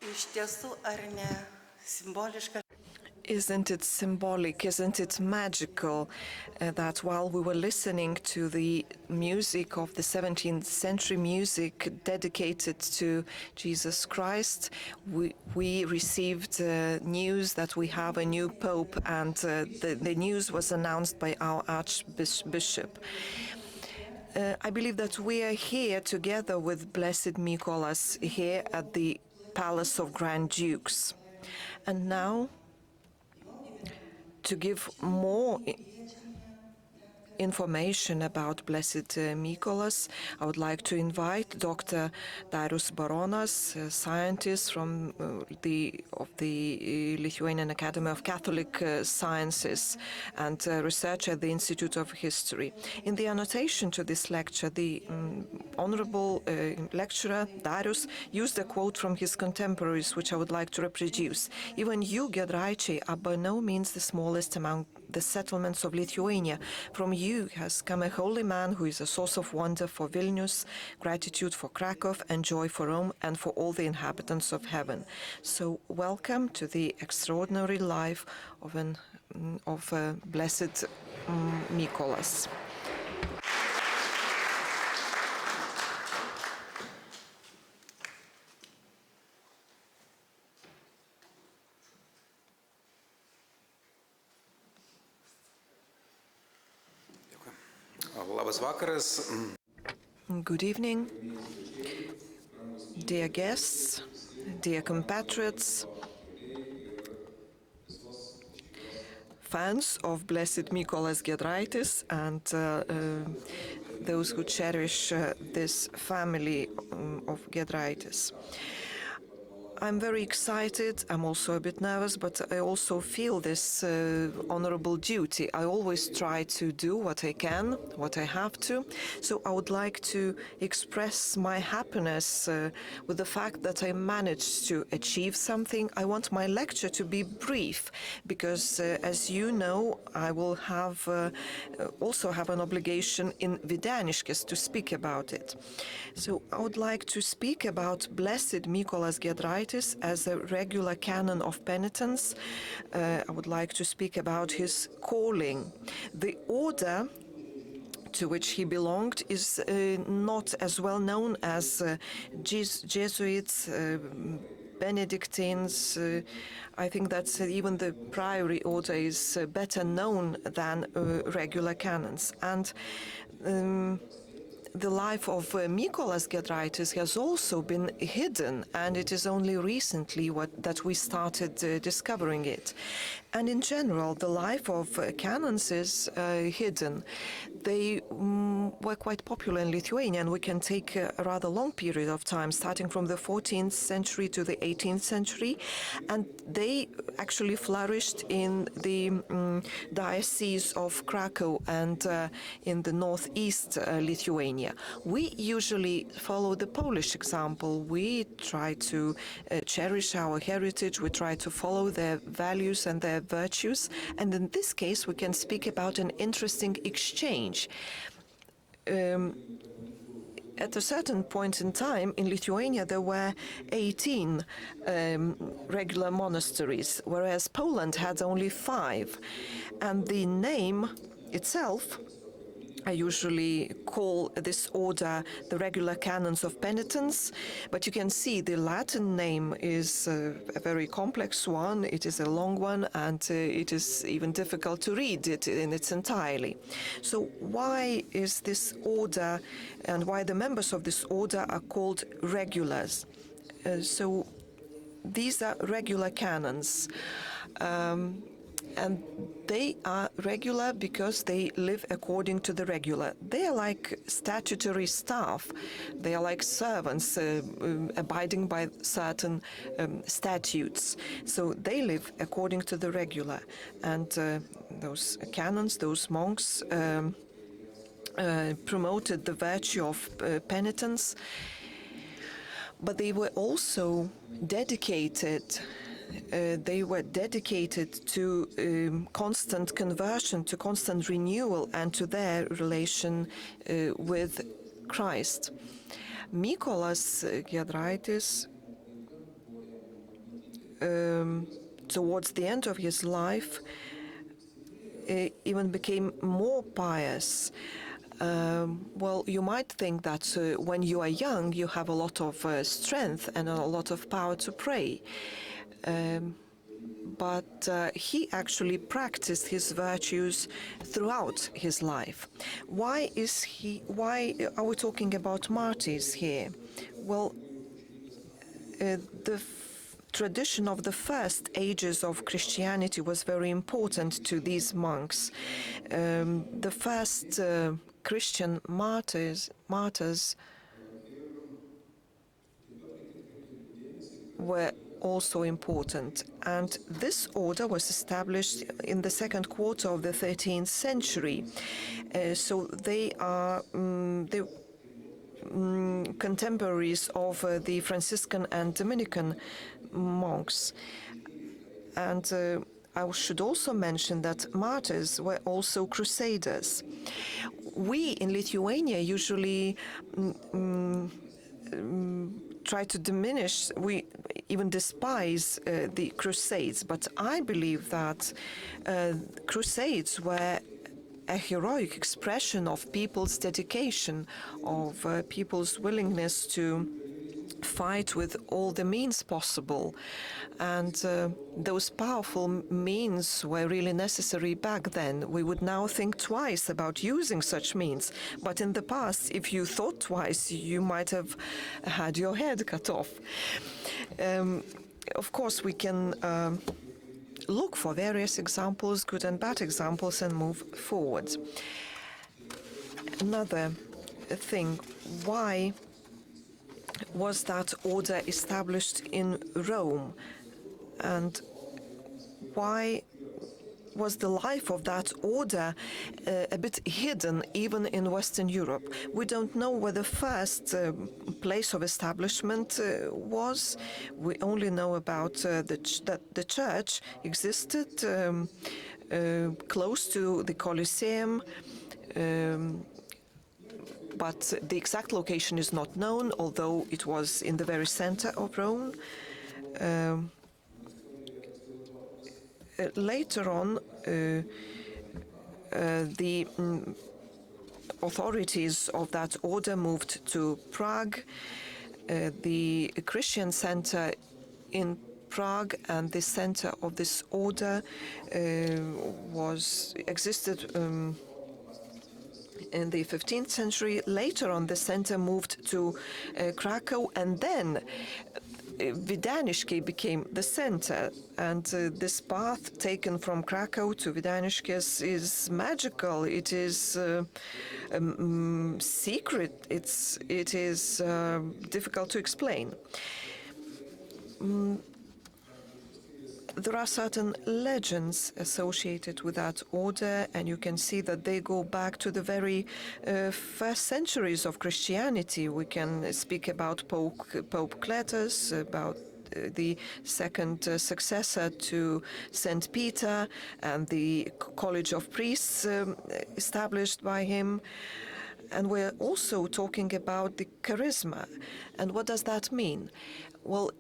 Iš tiesų, ar ne simboliška? Isn't it symbolic, isn't it magical that while we were listening to the music of the 17th century music dedicated to Jesus Christ, we received news that we have a new Pope, and the news was announced by our Archbishop. I believe that we are here together with Blessed Mykolas here at the Palace of Grand Dukes. And now, to give more information about Blessed Mykolas, I would like to invite Dr. Darius Baronas, a scientist from the Lithuanian Academy of Catholic Sciences and researcher at the Institute of History. In the annotation to this lecture, the honorable lecturer Darius used a quote from his contemporaries, which I would like to reproduce. "Even you, Giedroyc, are by no means the smallest among the settlements of Lithuania. From you has come a holy man who is a source of wonder for Vilnius, gratitude for Krakow, and joy for Rome and for all the inhabitants of heaven." So welcome to the extraordinary life of Blessed Mykolas. Labas vakaras. Good evening. dear guests, dear compatriots, fans of Blessed Mykolas Giedraitis, and those who cherish this family of Giedraitis. I'm very excited. I'm also a bit nervous, but I also feel this honorable duty. I always try to do what I can, what I have to. So I would like to express my happiness with the fact that I managed to achieve something. I want my lecture to be brief because, as you know, I will also have an obligation in Ivanauskas to speak about it. So I would like to speak about Blessed Mykolas Giedraitis as a regular canon of penitence. I would like to speak about his calling. The order to which he belonged is not as well known as Jesuits, Benedictines. I think that even the priory order is better known than regular canons. And the life of Mykolas Giedraitis has also been hidden, and it is only recently that we started discovering it. And in general, the life of canons is hidden. They were quite popular in Lithuania, and we can take a rather long period of time, starting from the 14th century to the 18th century, and they actually flourished in the diocese of Krakow and in the northeast Lithuania. We usually follow the Polish example. We try to cherish our heritage, we try to follow their values and their virtues, and in this case we can speak about an interesting exchange. At a certain point in time in Lithuania there were 18 regular monasteries, whereas Poland had only 5, and the name itself, I usually call this order the regular canons of penitence, but you can see the Latin name is a very complex one. It is a long one, and it is even difficult to read it in its entirety. So why is this order, and why the members of this order are called regulars? So these are regular canons. And they are regular because they live according to the regular. They are like statutory staff. They are like servants abiding by certain statutes. So they live according to the regular. And those canons, those monks, promoted the virtue of penitence, but they were also dedicated. They were dedicated to constant conversion, to constant renewal, and to their relation with Christ. Mykolas Giedraitis, towards the end of his life, even became more pious. Well, you might think that when you are young, you have a lot of strength and a lot of power to pray. But he actually practiced his virtues throughout his life. Why are we talking about martyrs here? Well, the tradition of the first ages of Christianity was very important to these monks. The first Christian martyrs were also important, and this order was established in the second quarter of the 13th century. So they are contemporaries of the Franciscan and Dominican monks. And I should also mention that martyrs were also crusaders. We in Lithuania usually try to diminish, we even despise the Crusades, but I believe that Crusades were a heroic expression of people's dedication, of people's willingness to fight with all the means possible. And those powerful means were really necessary back then. We would now think twice about using such means. But in the past, if you thought twice, you might have had your head cut off. Of course, we can look for various examples, good and bad examples, and move forward. Another thing, why was that order established in Rome? And why was the life of that order a bit hidden even in Western Europe? We don't know where the first place of establishment was. We only know about that the church existed close to the Colosseum, but the exact location is not known, although it was in the very center of Rome. Later on, the authorities of that order moved to Prague. The Christian center in Prague and the center of this order existed in the 15th century. Later on, the center moved to Krakow, and then Vidaniškiai became the center. And this path taken from Krakow to Vidaniškis is magical. It is secret. It is difficult to explain. There are certain legends associated with that order, and you can see that they go back to the very first centuries of Christianity. We can speak about Pope Cletus, about the second successor to St. Peter, and the College of Priests established by him. And we're also talking about the charisma. And what does that mean? Well,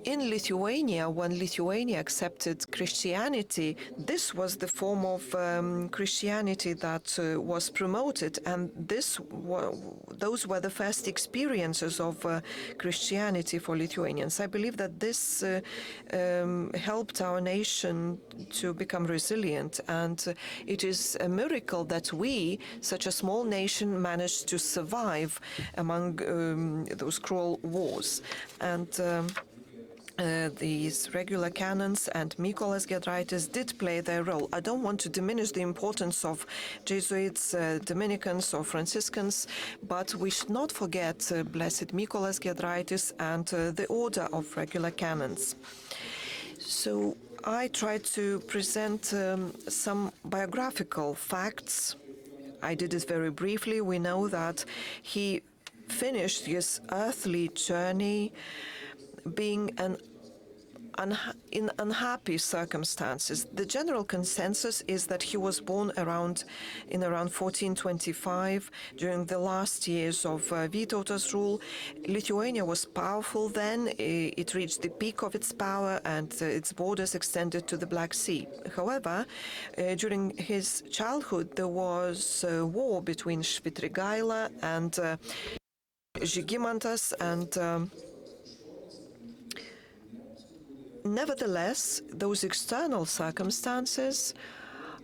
in Lithuania, when Lithuania accepted Christianity, this was the form of Christianity that was promoted, and those were the first experiences of Christianity for Lithuanians. I believe that this helped our nation to become resilient, and it is a miracle that we, such a small nation, managed to survive among those cruel wars. And these regular canons and Mykolas Giedraitis did play their role. I don't want to diminish the importance of Jesuits, Dominicans or Franciscans, but we should not forget Blessed Mykolas Giedraitis and the order of regular canons. So I tried to present some biographical facts. I did it very briefly. We know that he finished his earthly journey being in unhappy circumstances. The general consensus is that he was born around 1425, during the last years of Vytautas rule. Lithuania was powerful then. It reached the peak of its power, and its borders extended to the Black Sea. However, during his childhood, there was a war between Švitrigaila and Žygimantas, and nevertheless, those external circumstances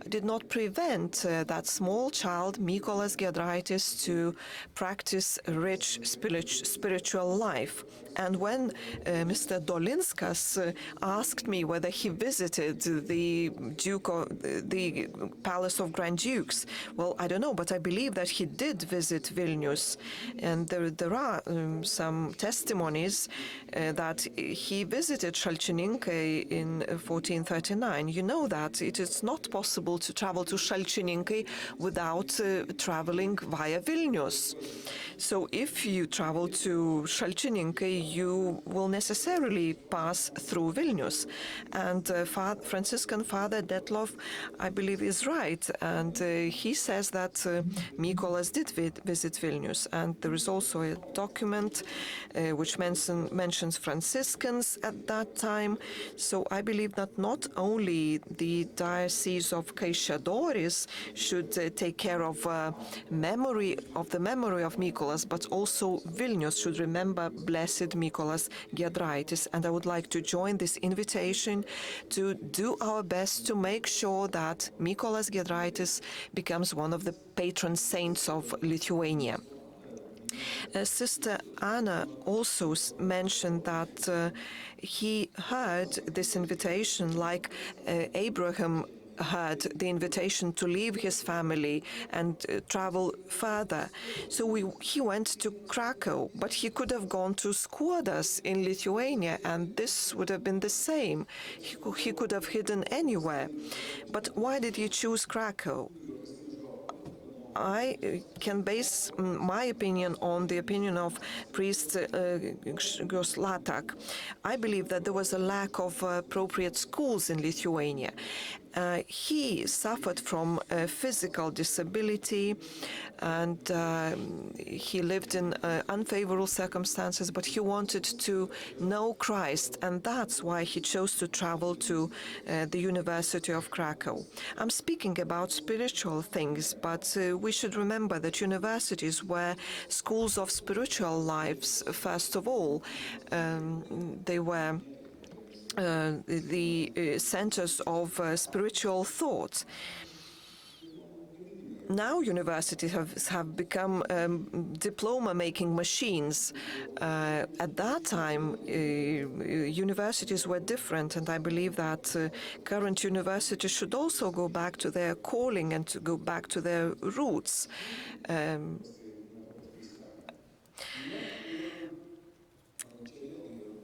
did not prevent that small child, Mykolas Giedraitis, to practice a rich spiritual life. And when Mr. Dolinskas asked me whether he visited the Palace of Grand Dukes, well, I don't know, but I believe that he did visit Vilnius. And there are some testimonies that he visited Šalčininkai in 1439. You know that it is not possible to travel to Šalčininkai without traveling via Vilnius. So if you travel to Šalčininkai, you will necessarily pass through Vilnius. And Franciscan Father Detloff, I believe, is right. And he says that Mykolas did visit Vilnius. And there is also a document which mentions Franciscans at that time. So I believe that not only the Diocese of Kaišiadorys should take care of the memory of Mykolas, but also Vilnius should remember Blessed Mykolas Giedraitis. And I would like to join this invitation to do our best to make sure that Mykolas Giedraitis becomes one of the patron saints of Lithuania. Sister Anna also mentioned that he heard this invitation like Abraham heard the invitation to leave his family and travel further. So he went to Krakow, but he could have gone to Skaidrūnė in Lithuania, and this would have been the same. He could have hidden anywhere. But why did he choose Krakow? I can base my opinion on the opinion of priest Latak. I believe that there was a lack of appropriate schools in Lithuania. He suffered from physical disability, and he lived in unfavorable circumstances, but he wanted to know Christ, and that's why he chose to travel to the University of Krakow. I'm speaking about spiritual things, but we should remember that universities were schools of spiritual lives, first of all. They were the centers of spiritual thought. Now universities have become diploma-making machines. At that time, universities were different, and I believe that current universities should also go back to their calling and to go back to their roots.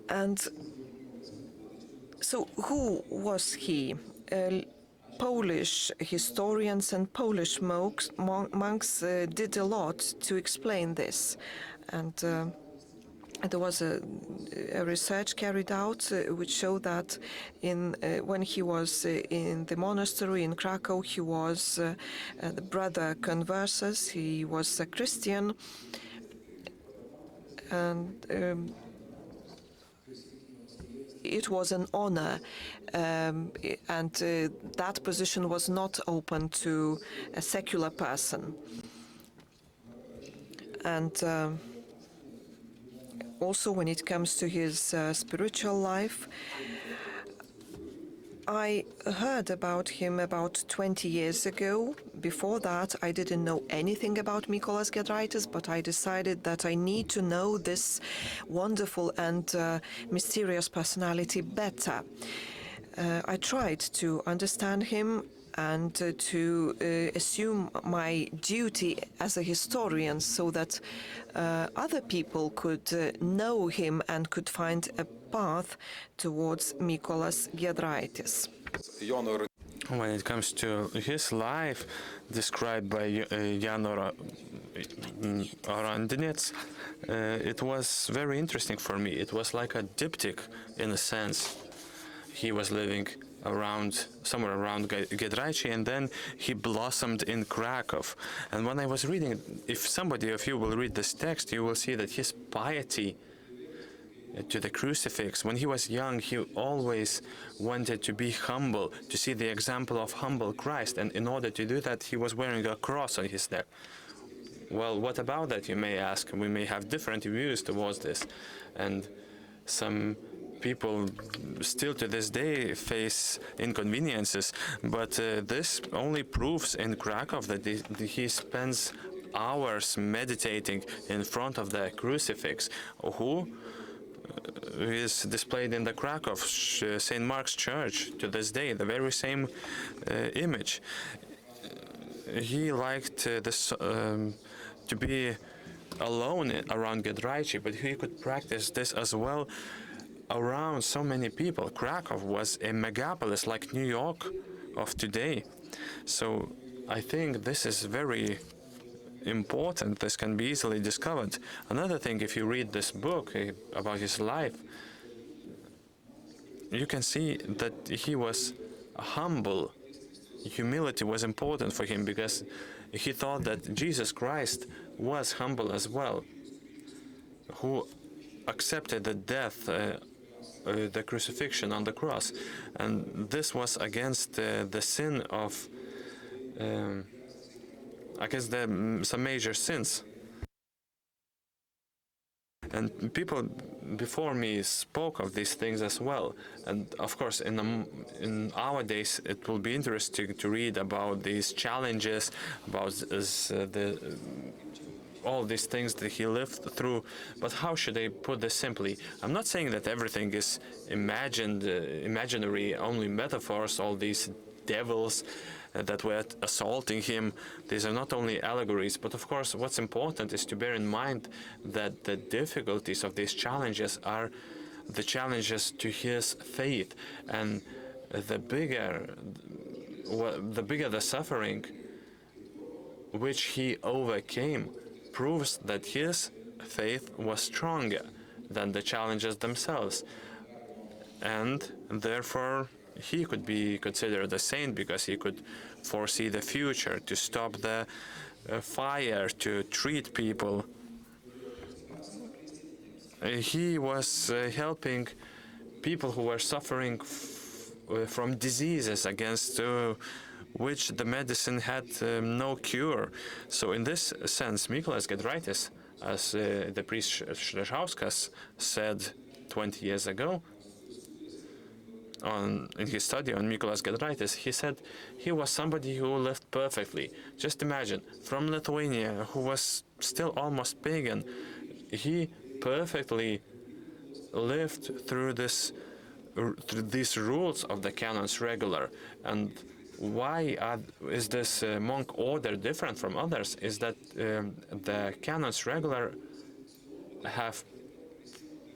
And so who was he? Polish historians and Polish monks did a lot to explain this. And there was a research carried out which showed that when he was in the monastery in Krakow, he was the brother conversus, he was a Christian, and it was an honor, and that position was not open to a secular person. And also when it comes to his spiritual life, I heard about him about 20 years ago. Before that, I didn't know anything about Mykolas Giedraitis, but I decided that I need to know this wonderful and mysterious personality better. I tried to understand him and to assume my duty as a historian so that other people could know him and could find a path towards Mykolas Giedraitis. When it comes to his life, described by Janora Orandinets, it was very interesting for me. It was like a diptych in a sense. He was living somewhere around Giedroyc, and then he blossomed in Krakow. And when I was reading, if somebody of you will read this text, you will see that his piety to the crucifix, when he was young, he always wanted to be humble, to see the example of humble Christ, and in order to do that, he was wearing a cross on his neck. Well, what about that, you may ask? We may have different views towards this, and some people still to this day face inconveniences, but this only proves in Krakow that he spends hours meditating in front of the crucifix, who is displayed in the Krakow St. Mark's Church to this day, the very same image. He liked to be alone around Giedroyc, but he could practice this as well around so many people. Krakow was a megapolis like New York of today. So I think this is very important. This can be easily discovered. Another thing, if you read this book about his life, you can see that he was humble. Humility was important for him because he thought that Jesus Christ was humble as well, who accepted the death, the crucifixion on the cross. And this was against the sin of against some major sins. And people before me spoke of these things as well. And of course, in our days, it will be interesting to read about these challenges, about all these things that he lived through. But how should I put this simply? I'm not saying that everything is imaginary, only metaphors, all these devils that were assaulting him. These are not only allegories, but of course what's important is to bear in mind that the difficulties of these challenges are the challenges to his faith, and the bigger the suffering which he overcame proves that his faith was stronger than the challenges themselves, and therefore he could be considered a saint because he could foresee the future, to stop the fire, to treat people. He was helping people who were suffering from diseases against which the medicine had no cure. So in this sense, Mykolas Giedraitis, as the priest Ivanauskas said 20 years ago, in his study on Mykolas Giedraitis, he said he was somebody who lived perfectly. Just imagine, from Lithuania, who was still almost pagan, he perfectly lived through these rules of the canons regular. And why is this monk order different from others? Is that the canons regular have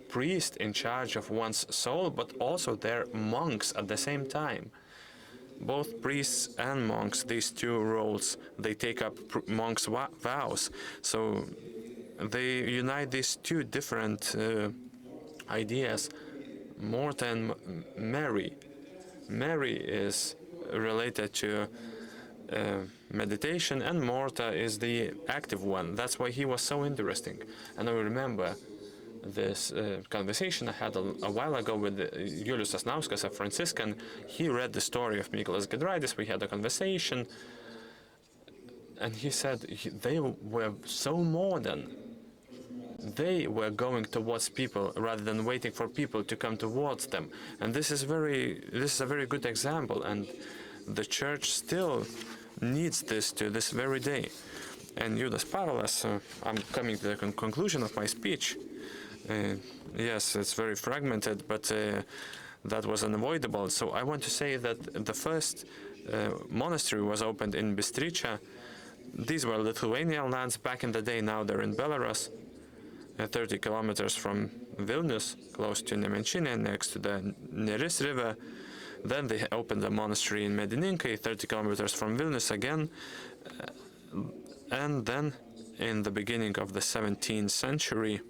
priest in charge of one's soul, but also they're monks at the same time. Both priests and monks, these two roles, they take up monks' vows. So they unite these two different ideas. Martha and Mary. Mary is related to meditation, and Martha is the active one. That's why he was so interesting. And I remember this conversation I had a while ago with Ivanauskas, a Franciscan. He read the story of Mykolas Giedraitis. We had a conversation, and he said they were so modern. They were going towards people rather than waiting for people to come towards them. And this is a very good example. And the Church still needs this to this very day. And Judas Parolas, I'm coming to the conclusion of my speech. Yes, it's very fragmented, but that was unavoidable. So I want to say that the first monastery was opened in Bystrica. These were Lithuanian lands back in the day. Now they're in Belarus, 30 kilometers from Vilnius, close to Nemenčinė, next to the Neris River. Then they opened a monastery in Medininkai, 30 kilometers from Vilnius again. And then, in the beginning of the 17th century,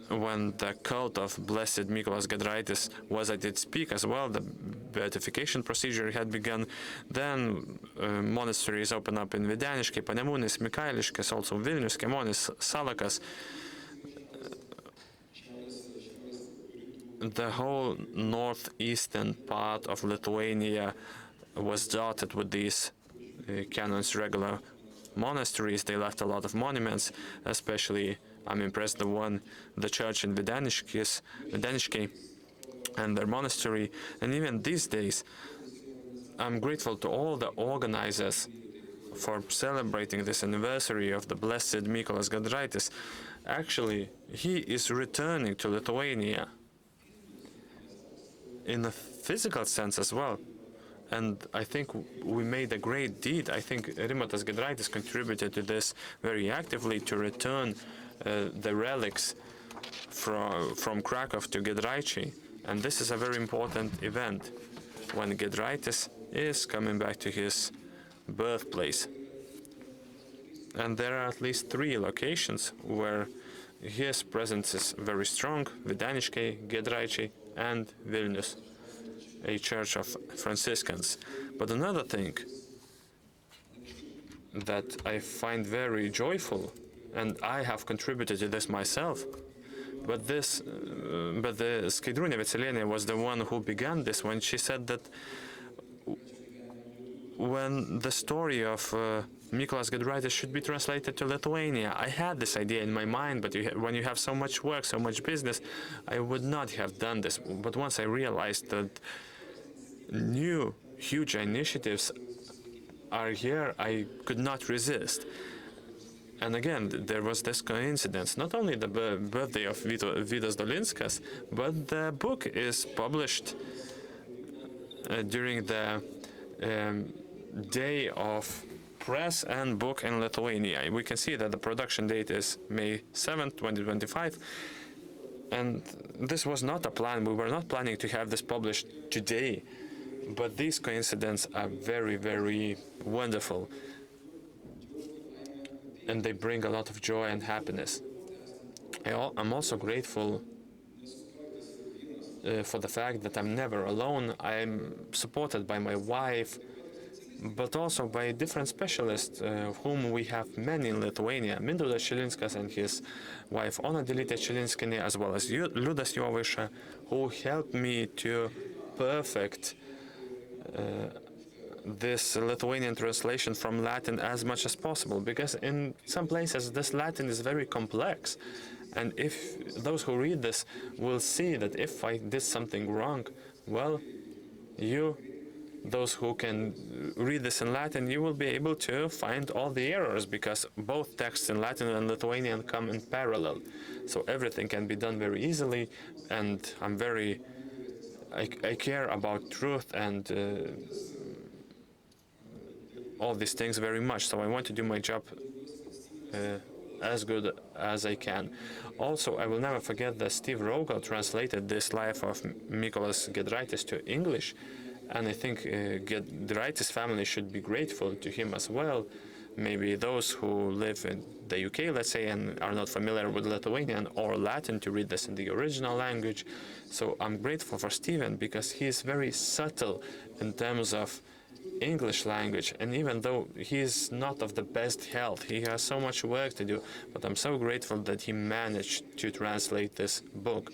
when the cult of Blessed Mykolas Giedraitis was at its peak as well, the beatification procedure had begun. Then monasteries opened up in Videniškiai, Panemunis, Michailiškės, also Vilnius, Kemonis, Salakas. The whole northeastern part of Lithuania was dotted with these canons regular monasteries. They left a lot of monuments, especially I'm impressed the church in Videniškiai and their monastery. And even these days, I'm grateful to all the organizers for celebrating this anniversary of the Blessed Mykolas Giedraitis. Actually, he is returning to Lithuania in a physical sense as well. And I think we made a great deed. I think Rimantas Giedraitis contributed to this very actively, to return the relics from Krakow to Giedroyc. And this is a very important event when Giedraitis is coming back to his birthplace. And there are at least 3 locations where his presence is very strong: Videniškiai, Giedroyc, and Vilnius, a church of Franciscans. But another thing that I find very joyful, and I have contributed to this myself, but the Skaidrūnė Vetcelienė was the one who began this when she said that when the story of Mykolas Giedraitis should be translated to Lithuania. I had this idea in my mind, but when you have so much work, so much business, I would not have done this. But once I realized that new, huge initiatives are here, I could not resist. And again, there was this coincidence, not only the birthday of Vydas Dolinskas, but the book is published during the day of press and book in Lithuania. We can see that the production date is May 7th, 2025. And this was not a plan. We were not planning to have this published today. But these coincidences are very, very wonderful. And they bring a lot of joy and happiness. I'm also grateful for the fact that I'm never alone. I'm supported by my wife, but also by different specialists, of whom we have many in Lithuania. Mindaugas Dolinskas and his wife Ona Chilinskienė, as well as Liudas Jovaiša, who helped me to perfect this Lithuanian translation from Latin as much as possible, because in some places this Latin is very complex. And if those who read this will see that if I did something wrong, well, those who can read this in Latin, you will be able to find all the errors, because both texts in Latin and Lithuanian come in parallel. So everything can be done very easily, and I care about truth and all these things very much. So I want to do my job as good as I can. Also, I will never forget that Steve Rogel translated this life of Mykolas Giedraitis to English. And I think Giedraitis family should be grateful to him as well. Maybe those who live in the UK, let's say, and are not familiar with Lithuanian or Latin, to read this in the original language. So I'm grateful for Stephen, because he is very subtle in terms of English language. And even though he is not of the best health, he has so much work to do, but I'm so grateful that he managed to translate this book.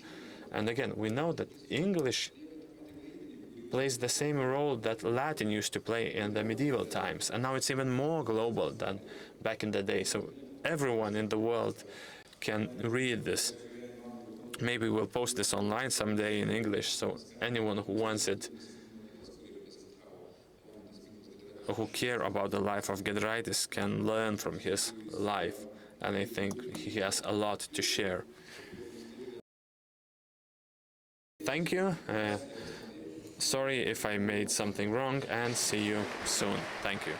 And again, we know that English plays the same role that Latin used to play in the medieval times, and now it's even more global than back in the day. So everyone in the world can read this. Maybe we'll post this online someday in English, so anyone who wants it, who care about the life of Giedraitis, can learn from his life, and I think he has a lot to share. Thank you. Sorry if I made something wrong, and see you soon. Thank you.